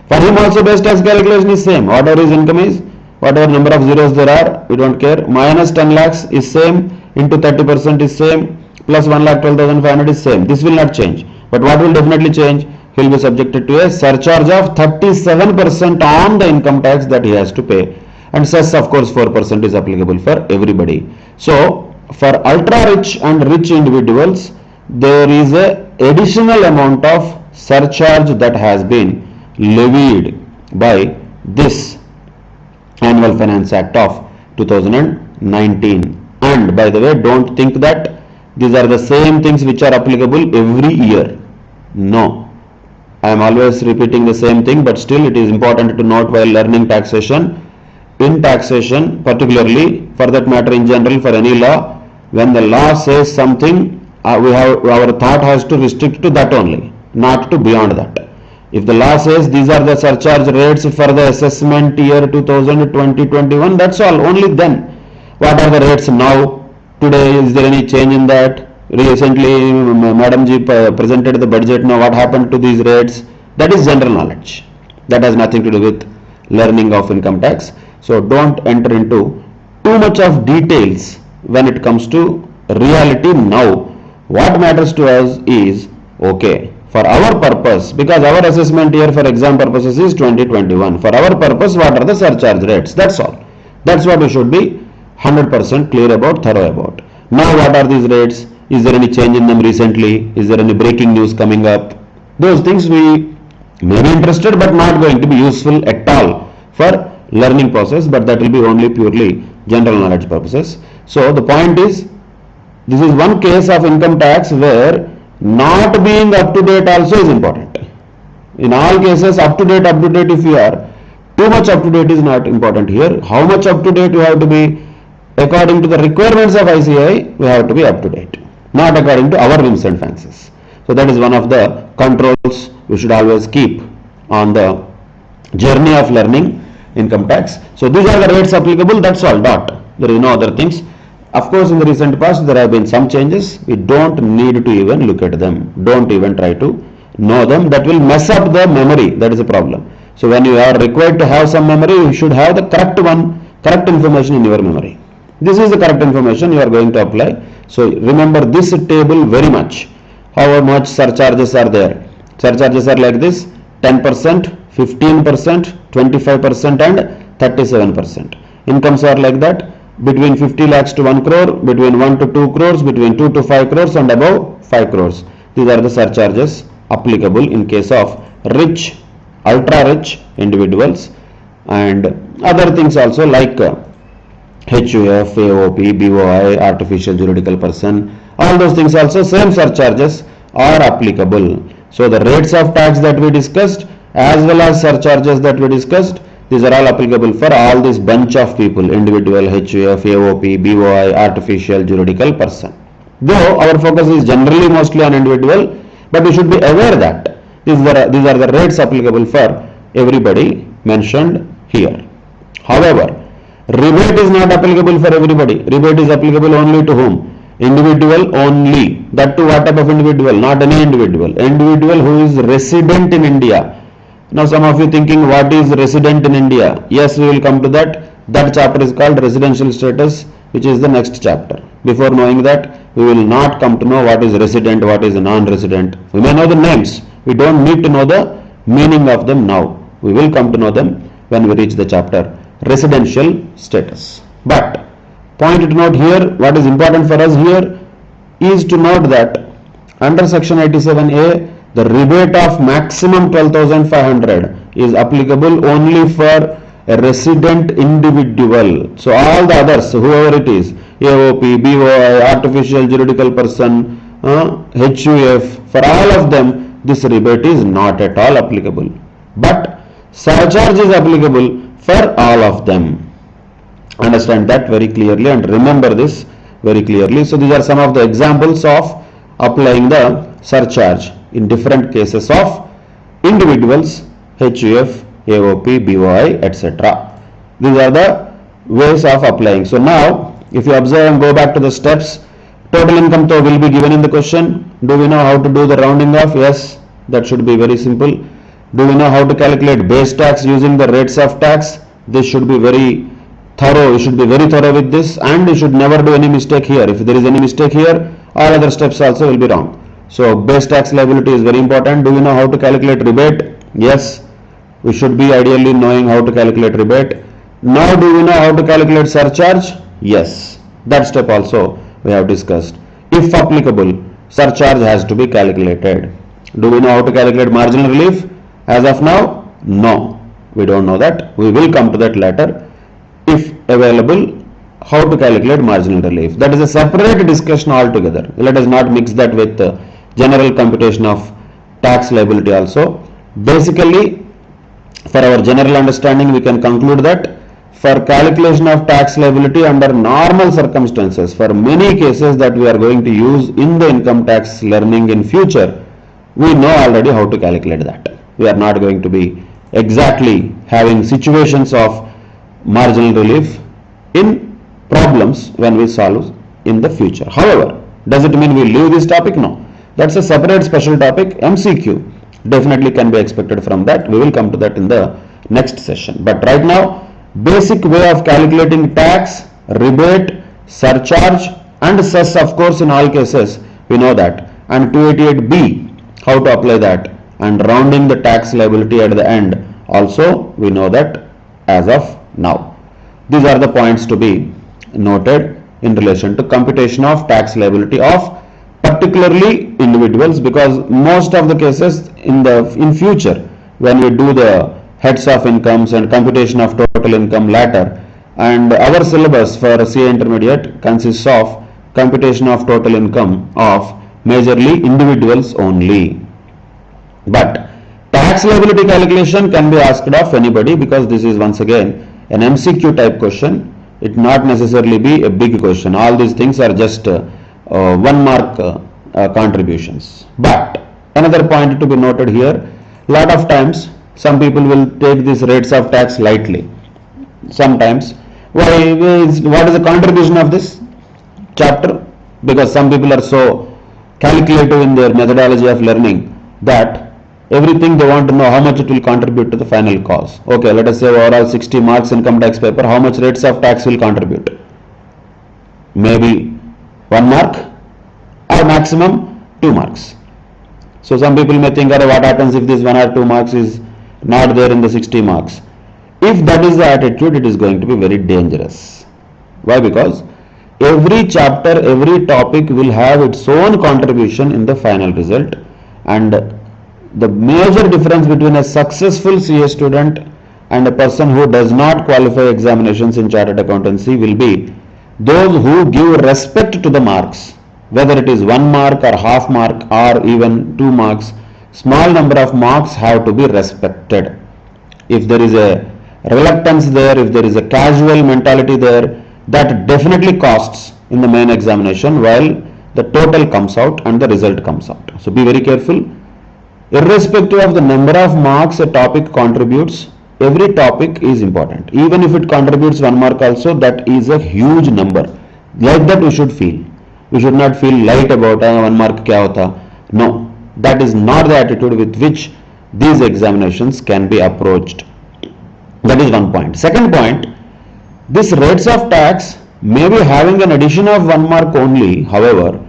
For him also best tax calculation is same. Whatever his income is, whatever number of zeros there are, we don't care. Minus 10 lakhs is same, into 30% is same, plus 1,12,500 is same. This will not change. But what will definitely change? He will be subjected to a surcharge of 37% on the income tax that he has to pay. And cess, of course, 4% is applicable for everybody. So for ultra rich and rich individuals, there is a additional amount of surcharge that has been levied by this Annual Finance Act of 2019. And by the way, don't think that these are the same things which are applicable every year. No, I am always repeating the same thing, but still it is important to note while learning taxation. In taxation, particularly, for that matter in general, for any law, when the law says something, our thought has to restrict to that only, not to beyond that. If the law says these are the surcharge rates for the assessment year 2020-21, that's all. Only then, what are the rates now? Today, is there any change in that? Recently, Madam Ji presented the budget. Now, what happened to these rates? That is general knowledge. That has nothing to do with learning of income tax. So don't enter into too much of details when it comes to reality now. What matters to us is, okay, for our purpose, because our assessment year for exam purposes is 2021. For our purpose, what are the surcharge rates? That's all. That's what we should be 100% clear about, thorough about. Now what are these rates? Is there any change in them recently? Is there any breaking news coming up? Those things we may be interested but not going to be useful at all for learning process, but that will be only purely general knowledge purposes. So the point is, this is one case of income tax where not being up to date also is important. In all cases, up to date if you are, too much up to date is not important here. How much up to date you have to be according to the requirements of ICAI, we have to be up to date, not according to our whims and fancies. So that is one of the controls we should always keep on the journey of learning income tax. So these are the rates applicable, that's all, dot. There is no other things. Of course, in the recent past, there have been some changes. We don't need to even look at them. Don't even try to know them. That will mess up the memory. That is a problem. So when you are required to have some memory, you should have the correct one, correct information in your memory. This is the correct information you are going to apply. So remember this table very much. How much surcharges are there? Surcharges are like this: 10%, 15%, 25% and 37%. Incomes are like that: between 50 lakhs to 1 crore, between 1 to 2 crores, between 2 to 5 crores and above 5 crores. These are the surcharges applicable in case of rich, ultra rich individuals, and other things also like HUF, AOP, BOI, artificial juridical person, all those things also same surcharges are applicable. So the rates of tax that we discussed as well as surcharges that we discussed, these are all applicable for all this bunch of people: individual, HUF, AOP, BOI, artificial juridical person. Though our focus is generally mostly on individual, but we should be aware that these are the rates applicable for everybody mentioned here. However, rebate is not applicable for everybody. Rebate is applicable only to whom? Individual only. That too, what type of individual? Not any individual. Individual who is resident in India. Now some of you thinking, what is resident in India? Yes, we will come to that. That chapter is called residential status, which is the next chapter. Before knowing that, we will not come to know what is resident, what is non-resident. We may know the names. We don't need to know the meaning of them now. We will come to know them when we reach the chapter residential status. But point to note here, what is important for us here is to note that under section 87A, the rebate of maximum 12,500 is applicable only for a resident individual. So all the others, whoever it is, AOP, BOI, artificial juridical person, HUF, for all of them, this rebate is not at all applicable. But surcharge is applicable for all of them. Understand that very clearly and remember this very clearly. So these are some of the examples of applying the surcharge in different cases of individuals, HUF, AOP, BOI, etc. These are the ways of applying. So now, if you observe and go back to the steps, total income though will be given in the question. Do we know how to do the rounding off? Yes, that should be very simple. Do we know how to calculate base tax using the rates of tax? This should be very thorough. You should be very thorough with this, and you should never do any mistake here. If there is any mistake here, all other steps also will be wrong. So base tax liability is very important. Do we know how to calculate rebate? Yes, we should be ideally knowing how to calculate rebate. Now do we know how to calculate surcharge? Yes, that step also we have discussed. If applicable, surcharge has to be calculated. Do we know how to calculate marginal relief? As of now, no, we don't know that. We will come to that later. If available, how to calculate marginal relief. That is a separate discussion altogether. Let us not mix that with general computation of tax liability also. Basically, for our general understanding, we can conclude that for calculation of tax liability under normal circumstances, for many cases that we are going to use in the income tax learning in future, we know already how to calculate that. We are not going to be exactly having situations of marginal relief in problems when we solve in the future. However, does it mean we leave this topic? No. That's a separate special topic. MCQ definitely can be expected from that. We will come to that in the next session. But right now, basic way of calculating tax, rebate, surcharge and cess, of course, in all cases we know that, and 288B, how to apply that, and rounding the tax liability at the end also we know that as of now. These are the points to be noted in relation to computation of tax liability of particularly individuals, because most of the cases in future when we do the heads of incomes and computation of total income later, and our syllabus for CA Intermediate consists of computation of total income of majorly individuals only. But tax liability calculation can be asked of anybody, because this is once again an MCQ type question. It not necessarily be a big question. All these things are just 1 mark contributions. But another point to be noted here, lot of times some people will take these rates of tax lightly. Sometimes, what is the contribution of this? chapter, because some people are so calculative in their methodology of learning that everything they want to know how much it will contribute to the final cause. Okay, let us say overall 60 marks income tax paper, how much rates of tax will contribute? Maybe 1 mark or maximum 2 marks. So some people may think, what happens if this 1 or 2 marks is not there in the 60 marks? If that is the attitude, it is going to be very dangerous. Why? Because every chapter, every topic will have its own contribution in the final result, and the major difference between a successful CA student and a person who does not qualify examinations in chartered accountancy will be those who give respect to the marks, whether it is 1 mark or half mark or even 2 marks. Small number of marks have to be respected. If there is a reluctance there, if there is a casual mentality there, that definitely costs in the main examination while the total comes out and the result comes out. So be very careful. Irrespective of the number of marks a topic contributes, every topic is important. Even if it contributes 1 mark also, that is a huge number. Like that we should feel. We should not feel light about 1 mark kya hota. No, that is not the attitude with which these examinations can be approached. That is one point. Second point, this rates of tax may be having an addition of 1 mark only. However,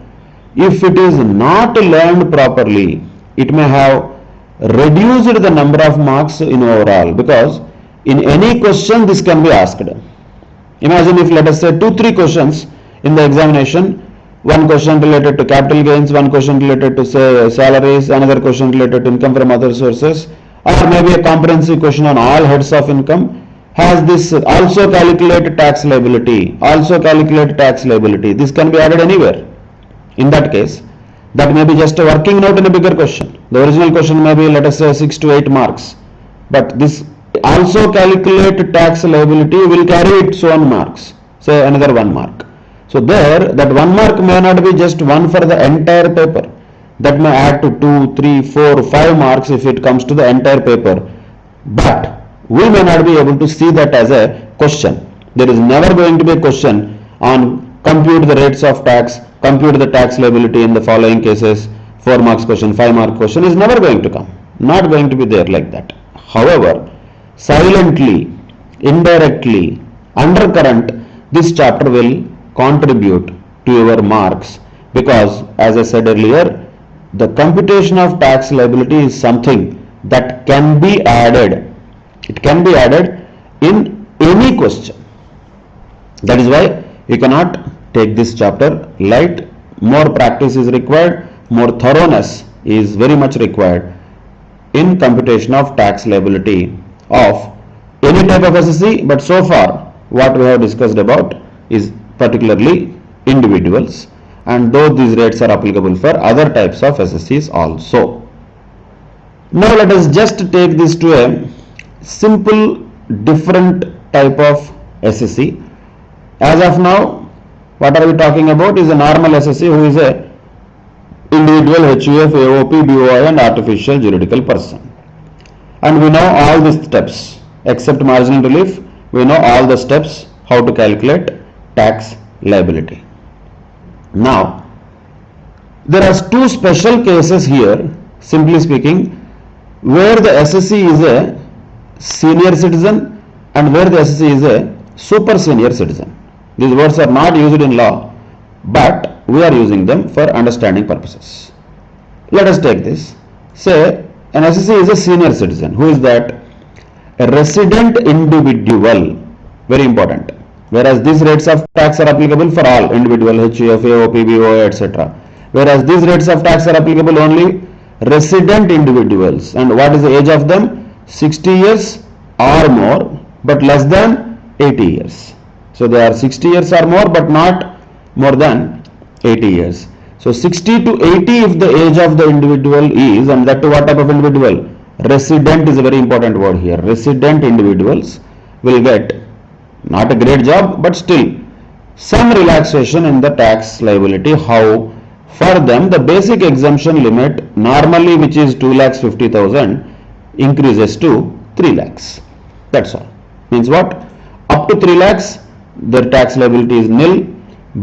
if it is not learned properly, it may have reduced the number of marks in overall, because in any question this can be asked. Imagine if, let us say, 2-3 questions in the examination, one question related to capital gains, one question related to say salaries, another question related to income from other sources, or maybe a comprehensive question on all heads of income, has this also calculate tax liability, also calculate tax liability. This can be added anywhere. In that case, that may be just a working note in a bigger question. The original question may be, let us say, 6 to 8 marks. But this also calculate tax liability will carry its own marks, say another 1 mark. So there, that 1 mark may not be just 1 for the entire paper. That may add to 2, 3, 4, 5 marks if it comes to the entire paper. But we may not be able to see that as a question. There is never going to be a question on compute the rates of tax, compute the tax liability in the following cases. 4 marks question, 5 mark question is never going to come. Not going to be there like that. However, silently, indirectly, undercurrent, this chapter will contribute to your marks, because as I said earlier, the computation of tax liability is something that can be added. It can be added in any question. That is why you cannot take this chapter light. More practice is required, more thoroughness is very much required in computation of tax liability of any type of SSC, but so far what we have discussed about is particularly individuals, and though these rates are applicable for other types of SSCs also. Now let us just take this to a simple different type of SSC. As of now, what are we talking about is a normal SSC who is a individual, HUF, AOP, BOI and artificial juridical person. And we know all these steps except marginal relief. We know all the steps how to calculate tax liability. Now, there are 2 special cases here, simply speaking, where the SSC is a senior citizen and where the SSC is a super senior citizen. These words are not used in law, but we are using them for understanding purposes. Let us take this. Say an SSC is a senior citizen. Who is that? A resident individual. Very important. Whereas these rates of tax are applicable for all individual, HUF, AOP, BOI, etc. Whereas these rates of tax are applicable only resident individuals. And what is the age of them? 60 years or more, but less than 80 years. So they are 60 years or more, but not more than 80 years. So 60 to 80 if the age of the individual is, and that to what type of individual? Resident is a very important word here. Resident individuals will get not a great job, but still some relaxation in the tax liability. How? For them, the basic exemption limit normally, which is 2,50,000, increases to 3 lakhs. That's all. Means what? Up to 3 lakhs, their tax liability is nil.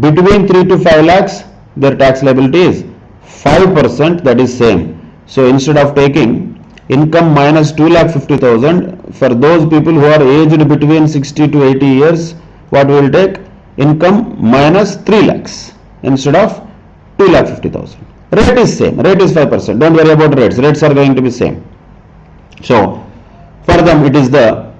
Between 3 to 5 lakhs, their tax liability is 5%, that is same. So instead of taking income minus 2,50,000, for those people who are aged between 60 to 80 years, what we will take? Income minus 3 lakhs instead of 2,50,000. Rate is same, rate is 5%. Don't worry about rates, rates are going to be same. So for them it is the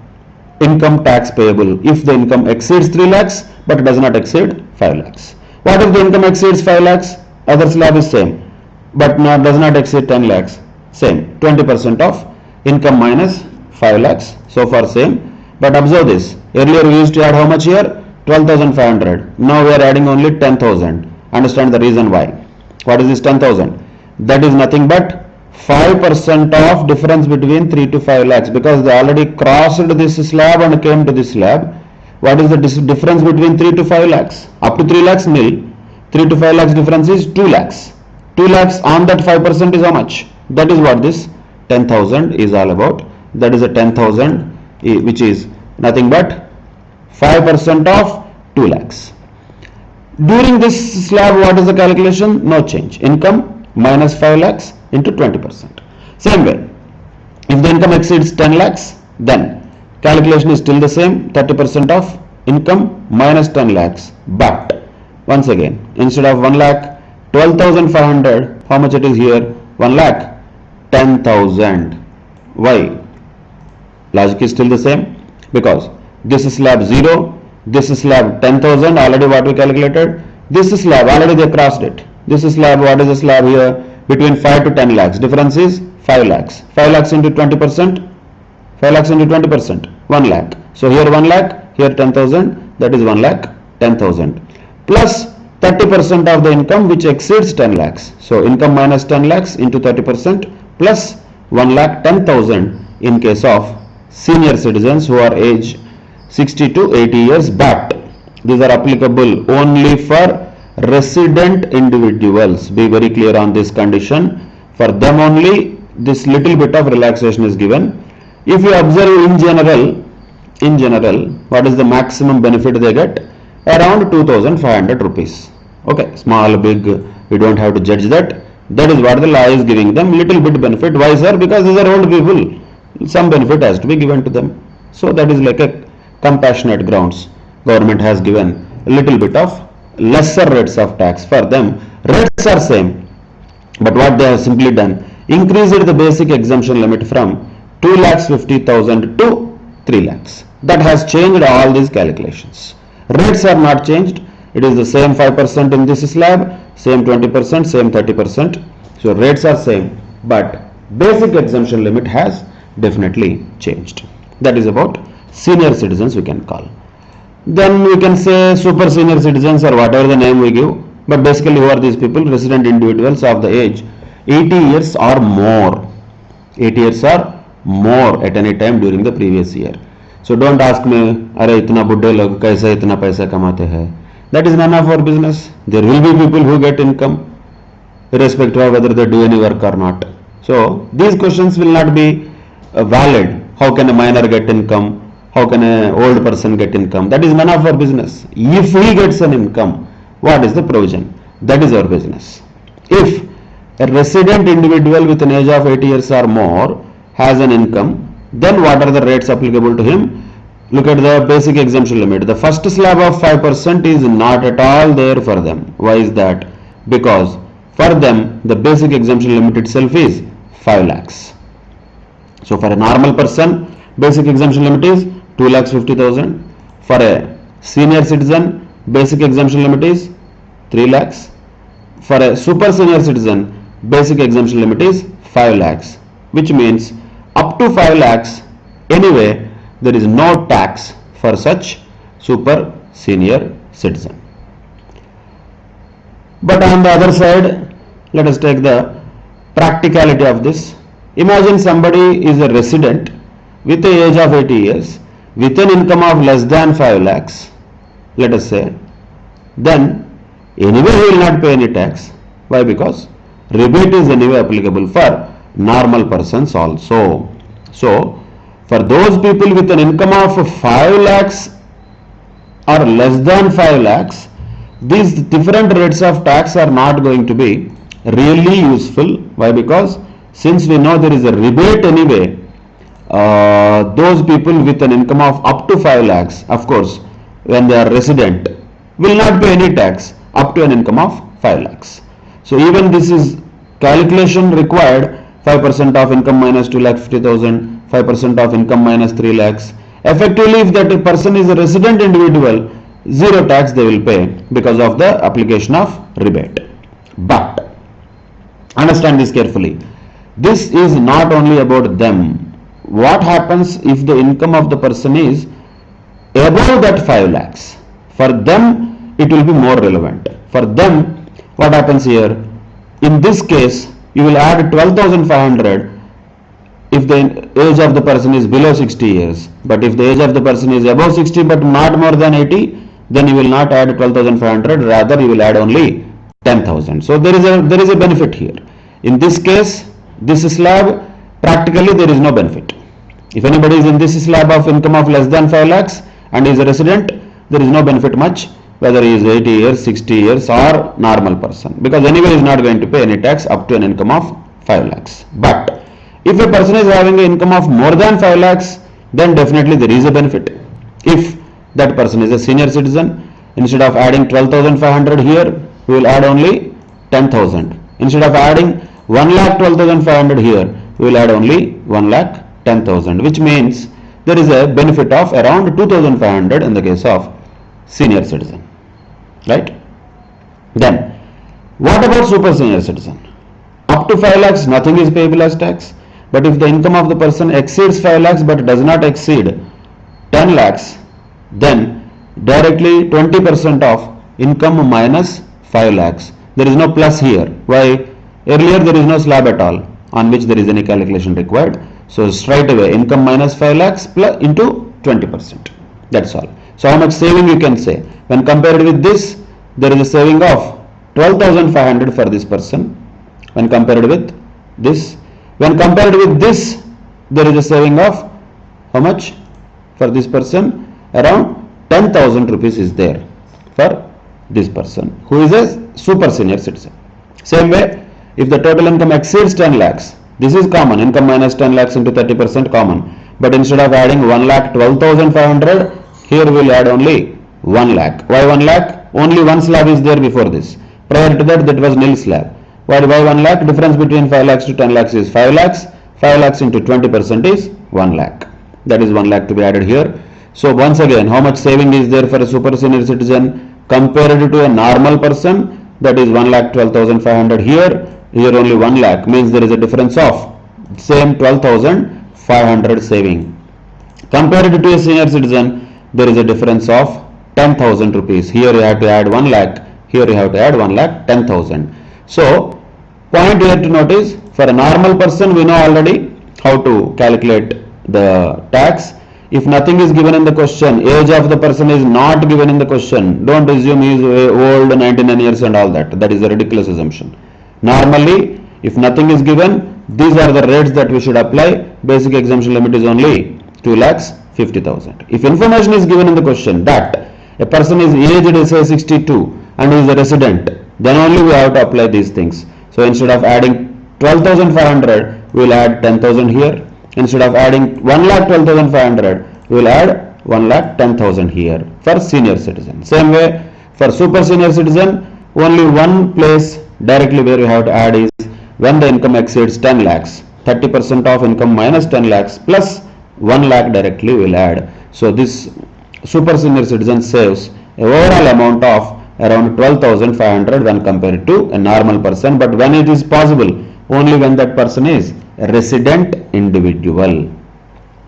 income tax payable if the income exceeds 3 lakhs but does not exceed 5 lakhs. What if the income exceeds 5 lakhs? Other slab is same but does not exceed 10 lakhs. Same, 20% of income minus 5 lakhs. So far same. But observe this. Earlier we used to add how much here? 12,500. Now we are adding only 10,000. Understand the reason why. What is this 10,000? That is nothing but 5% of difference between 3 to 5 lakhs, because they already crossed this slab and came to this slab. What is the difference between 3 to 5 lakhs? Up to 3 lakhs nil. 3 to 5 lakhs difference is 2 lakhs. 2 lakhs on that 5% is how much? That is what this 10,000 is all about. That is a 10,000 which is nothing but 5% of 2 lakhs. During this slab, what is the calculation? No change. Income minus 5 lakhs into 20%. Same way, if the income exceeds 10 lakhs, then calculation is still the same, 30% of income minus 10 lakhs. But once again, instead of 1 lakh 12,500, how much it is here? 1 lakh 10,000. Why? Logic is still the same, because this is slab 0, this is slab 10,000, already what we calculated. This is slab, already they crossed it. This is slab, what is the slab here? Between 5 to 10 lakhs. Difference is 5 lakhs. 5 lakhs into 20%. 5 lakhs into 20%. 1 lakh. So here 1 lakh, here 10,000. That is 1 lakh 10,000. Plus 30% of the income which exceeds 10 lakhs. So income minus 10 lakhs into 30% plus 1 lakh 10,000 in case of senior citizens who are age 60 to 80 years, but these are applicable only for resident individuals. Be very clear on this condition. For them only this little bit of relaxation is given. If you observe in general, what is the maximum benefit they get? Around 2,500 rupees. Okay, small, big, we don't have to judge that. That is what the law is giving them, little bit benefit. Why, sir? Because these are old people. Some benefit has to be given to them. So that is like a compassionate grounds. Government has given a little bit of lesser rates of tax for them. Rates are same, but what they have simply done, increased the basic exemption limit from 2,50,000 to 3 lakhs. That has changed all these calculations. Rates are not changed. It is the same 5% in this slab, same 20%, same 30%. So rates are same, but basic exemption limit has definitely changed. That is about senior citizens we can call. Then we can say super senior citizens or whatever the name we give, but basically who are these people? Resident individuals of the age 80 years or more. 80 years or more at any time during the previous year. So don't ask me, अरे इतना बुड्ढे लोग कैसे इतना पैसा कमाते हैं? That is none of our business. There will be people who get income irrespective of whether they do any work or not. So these questions will not be valid. How can a minor get income? How can an old person get income? That is none of our business. If he gets an income, what is the provision? That is our business. If a resident individual with an age of 80 years or more has an income, then what are the rates applicable to him? Look at the basic exemption limit. The first slab of 5% is not at all there for them. Why is that? Because for them the basic exemption limit itself is 5 lakhs. So for a normal person, basic exemption limit is 2,50,000. For a senior citizen, basic exemption limit is 3 lakhs. For a super senior citizen, basic exemption limit is 5 lakhs, which means up to 5 lakhs anyway there is no tax for such super senior citizen. But on the other side, let us take the practicality of this. Imagine somebody is a resident with the age of 80 years with an income of less than 5 lakhs, let us say, then anyway he will not pay any tax. Why? Because rebate is anyway applicable for normal persons also. So for those people with an income of 5 lakhs or less than 5 lakhs, these different rates of tax are not going to be really useful. Why? Because since we know there is a rebate anyway, those people with an income of up to 5 lakhs, of course, when they are resident, will not pay any tax up to an income of 5 lakhs. So even this is calculation required, 5% of income minus 2,50,000, 5% of income minus 3 lakhs. Effectively, if that person is a resident individual, zero tax they will pay because of the application of rebate. But understand this carefully. This is not only about them. What happens if the income of the person is above that 5 lakhs? For them, it will be more relevant. For them, what happens here? In this case, you will add 12,500 if the age of the person is below 60 years. But if the age of the person is above 60 but not more than 80, then you will not add 12,500, rather you will add only 10,000. So there is a benefit here. In this case, this slab, practically there is no benefit. If anybody is in this slab of income of less than 5 lakhs and is a resident, there is no benefit much, whether he is 80 years, 60 years or normal person, because anyway he is not going to pay any tax up to an income of 5 lakhs. But if a person is having an income of more than 5 lakhs, then definitely there is a benefit. If that person is a senior citizen, instead of adding 12,500 here, we will add only 10,000. Instead of adding 1,12,500 here, we will add only 1,10,000, which means there is a benefit of around 2,500 in the case of senior citizen, right? Then, what about super senior citizen? Up to 5 lakhs, nothing is payable as tax. But if the income of the person exceeds 5 lakhs but does not exceed 10 lakhs, then directly 20% of income minus 5 lakhs. There is no plus here. Why? Earlier there is no slab at all on which there is any calculation required. So straight away income minus 5 lakhs plus into 20%. That's all. So how much saving you can say? When compared with this, there is a saving of 12,500 for this person. When compared with this, there is a saving of how much for this person? Around 10,000 rupees is there for this person who is a super senior citizen. Same way, if the total income exceeds 10 lakhs, this is common, income minus 10 lakhs into 30% common. But instead of adding 1,12,500, here we will add only 1 lakh. Why 1 lakh? Only one slab is there before this. Prior to that was nil slab. Why 1 lakh? Difference between 5 lakhs to 10 lakhs is 5 lakhs. 5 lakhs into 20% is 1 lakh. That is 1 lakh to be added here. So once again, how much saving is there for a super senior citizen compared to a normal person? That is 1,12,500 here. Here only 1 lakh, means there is a difference of same 12,500 saving. Compared to a senior citizen, there is a difference of 10,000 rupees. Here you have to add 1 lakh. Here you have to add 1,10,000. So point here to note is, for a normal person we know already how to calculate the tax. If nothing is given in the question, age of the person is not given in the question, don't assume he is old, 99 years and all that. That is a ridiculous assumption. Normally, if nothing is given, these are the rates that we should apply. Basic exemption limit is only 2,50,000. If information is given in the question that a person is aged say 62 and is a resident, then only we have to apply these things. So instead of adding 12,500, we will add 10,000 here. Instead of adding 1,12,500, we will add 1,10,000 here for senior citizen. Same way for super senior citizen, only one place directly where you have to add is when the income exceeds 10 lakhs. 30% of income minus 10 lakhs plus 1 lakh directly we will add. So this super senior citizen saves a overall amount of around 12,500 when compared to a normal person. But when it is possible, only when that person is a resident individual.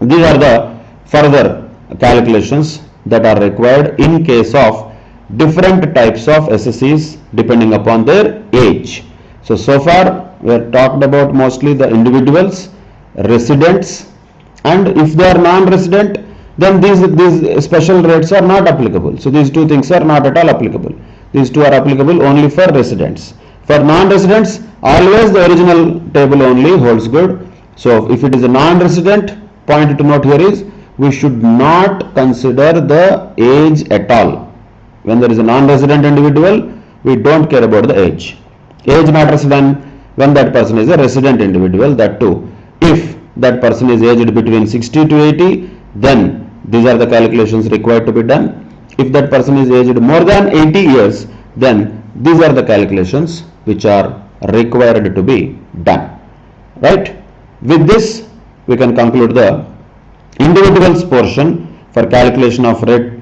These are the further calculations that are required in case of different types of SSCs depending upon their age. So far we have talked about mostly the individuals, residents, and if they are non-resident, then these special rates are not applicable. So these two things are not at all applicable. These two are applicable only for residents. For non-residents, always the original table only holds good. So if it is a non-resident, point to note here is we should not consider the age at all. When there is a non-resident individual, we don't care about the age. Age matters when that person is a resident individual, that too. If that person is aged between 60 to 80, then these are the calculations required to be done. If that person is aged more than 80 years, then these are the calculations which are required to be done. Right? With this, we can conclude the individuals portion for calculation of rate,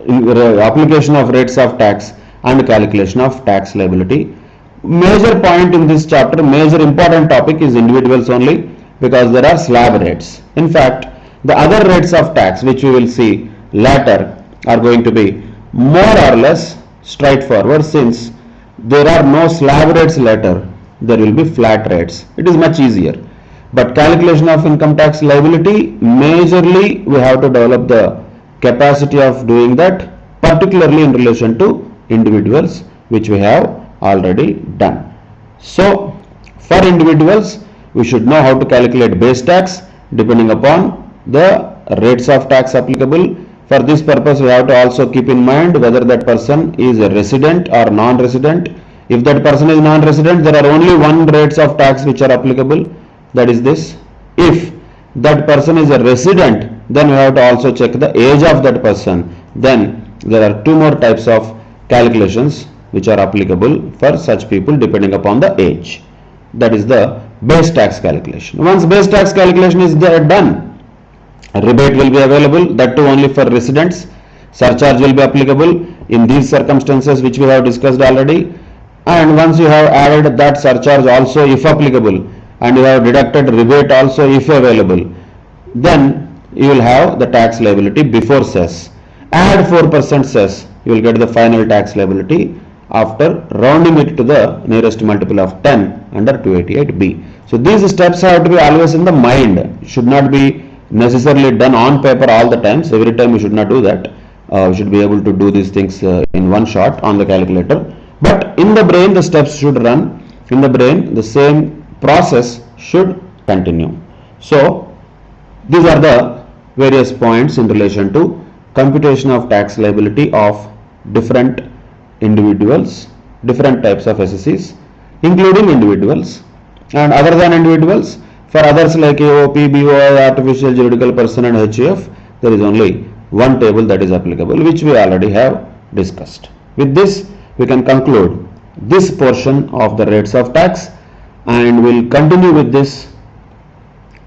application of rates of tax and calculation of tax liability. Major point in this chapter, major important topic is individuals only, because there are slab rates. In fact, the other rates of tax which we will see later are going to be more or less straightforward, since there are no slab rates later, there will be flat rates. It is much easier. But calculation of income tax liability, majorly we have to develop the capacity of doing that, particularly in relation to individuals, which we have already done. So for individuals, we should know how to calculate base tax depending upon the rates of tax applicable. For this purpose, we have to also keep in mind whether that person is a resident or non-resident. If that person is non-resident, there are only one rates of tax which are applicable, that is this. If that person is a resident, then we have to also check the age of that person. Then there are two more types of calculations which are applicable for such people depending upon the age. That is the base tax calculation. Once base tax calculation is done, rebate will be available, that too only for residents. Surcharge will be applicable in these circumstances which we have discussed already. And once you have added that surcharge also if applicable, and you have deducted rebate also if available, then you will have the tax liability before cess. Add 4% cess, you will get the final tax liability after rounding it to the nearest multiple of 10 under 288B. So these steps have to be always in the mind, should not be necessarily done on paper all the times. Every time we should not do that. We should be able to do these things in one shot on the calculator. But in the brain, the steps should run. In the brain, the same process should continue. So these are the various points in relation to computation of tax liability of different individuals, different types of assessees, including individuals, and other than individuals, for others like AOP, BOI, artificial juridical person and HUF, there is only one table that is applicable, which we already have discussed. With this, we can conclude this portion of the rates of tax, and we'll continue with this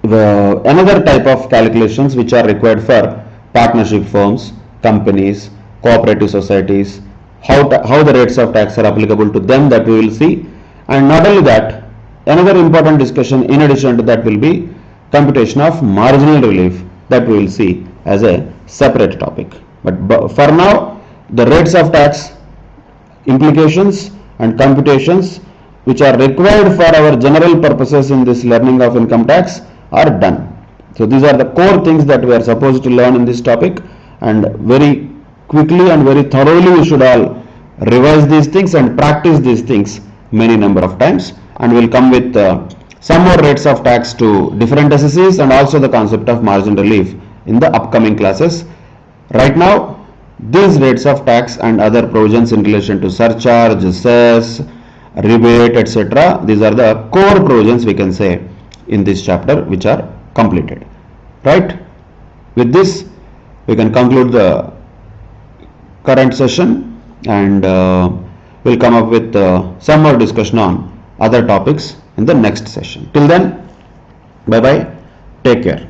another type of calculations which are required for partnership firms, companies, cooperative societies, how the rates of tax are applicable to them, that we will see. And not only that, another important discussion in addition to that will be computation of marginal relief, that we will see as a separate topic. But for now, the rates of tax implications and computations which are required for our general purposes in this learning of income tax are done. So these are the core things that we are supposed to learn in this topic, and very quickly and very thoroughly we should all revise these things and practice these things many number of times, and we'll come with some more rates of tax to different assessees and also the concept of margin relief in the upcoming classes. Right now, these rates of tax and other provisions in relation to surcharge, cess, rebate, etc., these are the core provisions we can say in this chapter which are completed. Right? With this, we can conclude the current session, and we'll come up with some more discussion on other topics in the next session. Till then, bye bye, take care.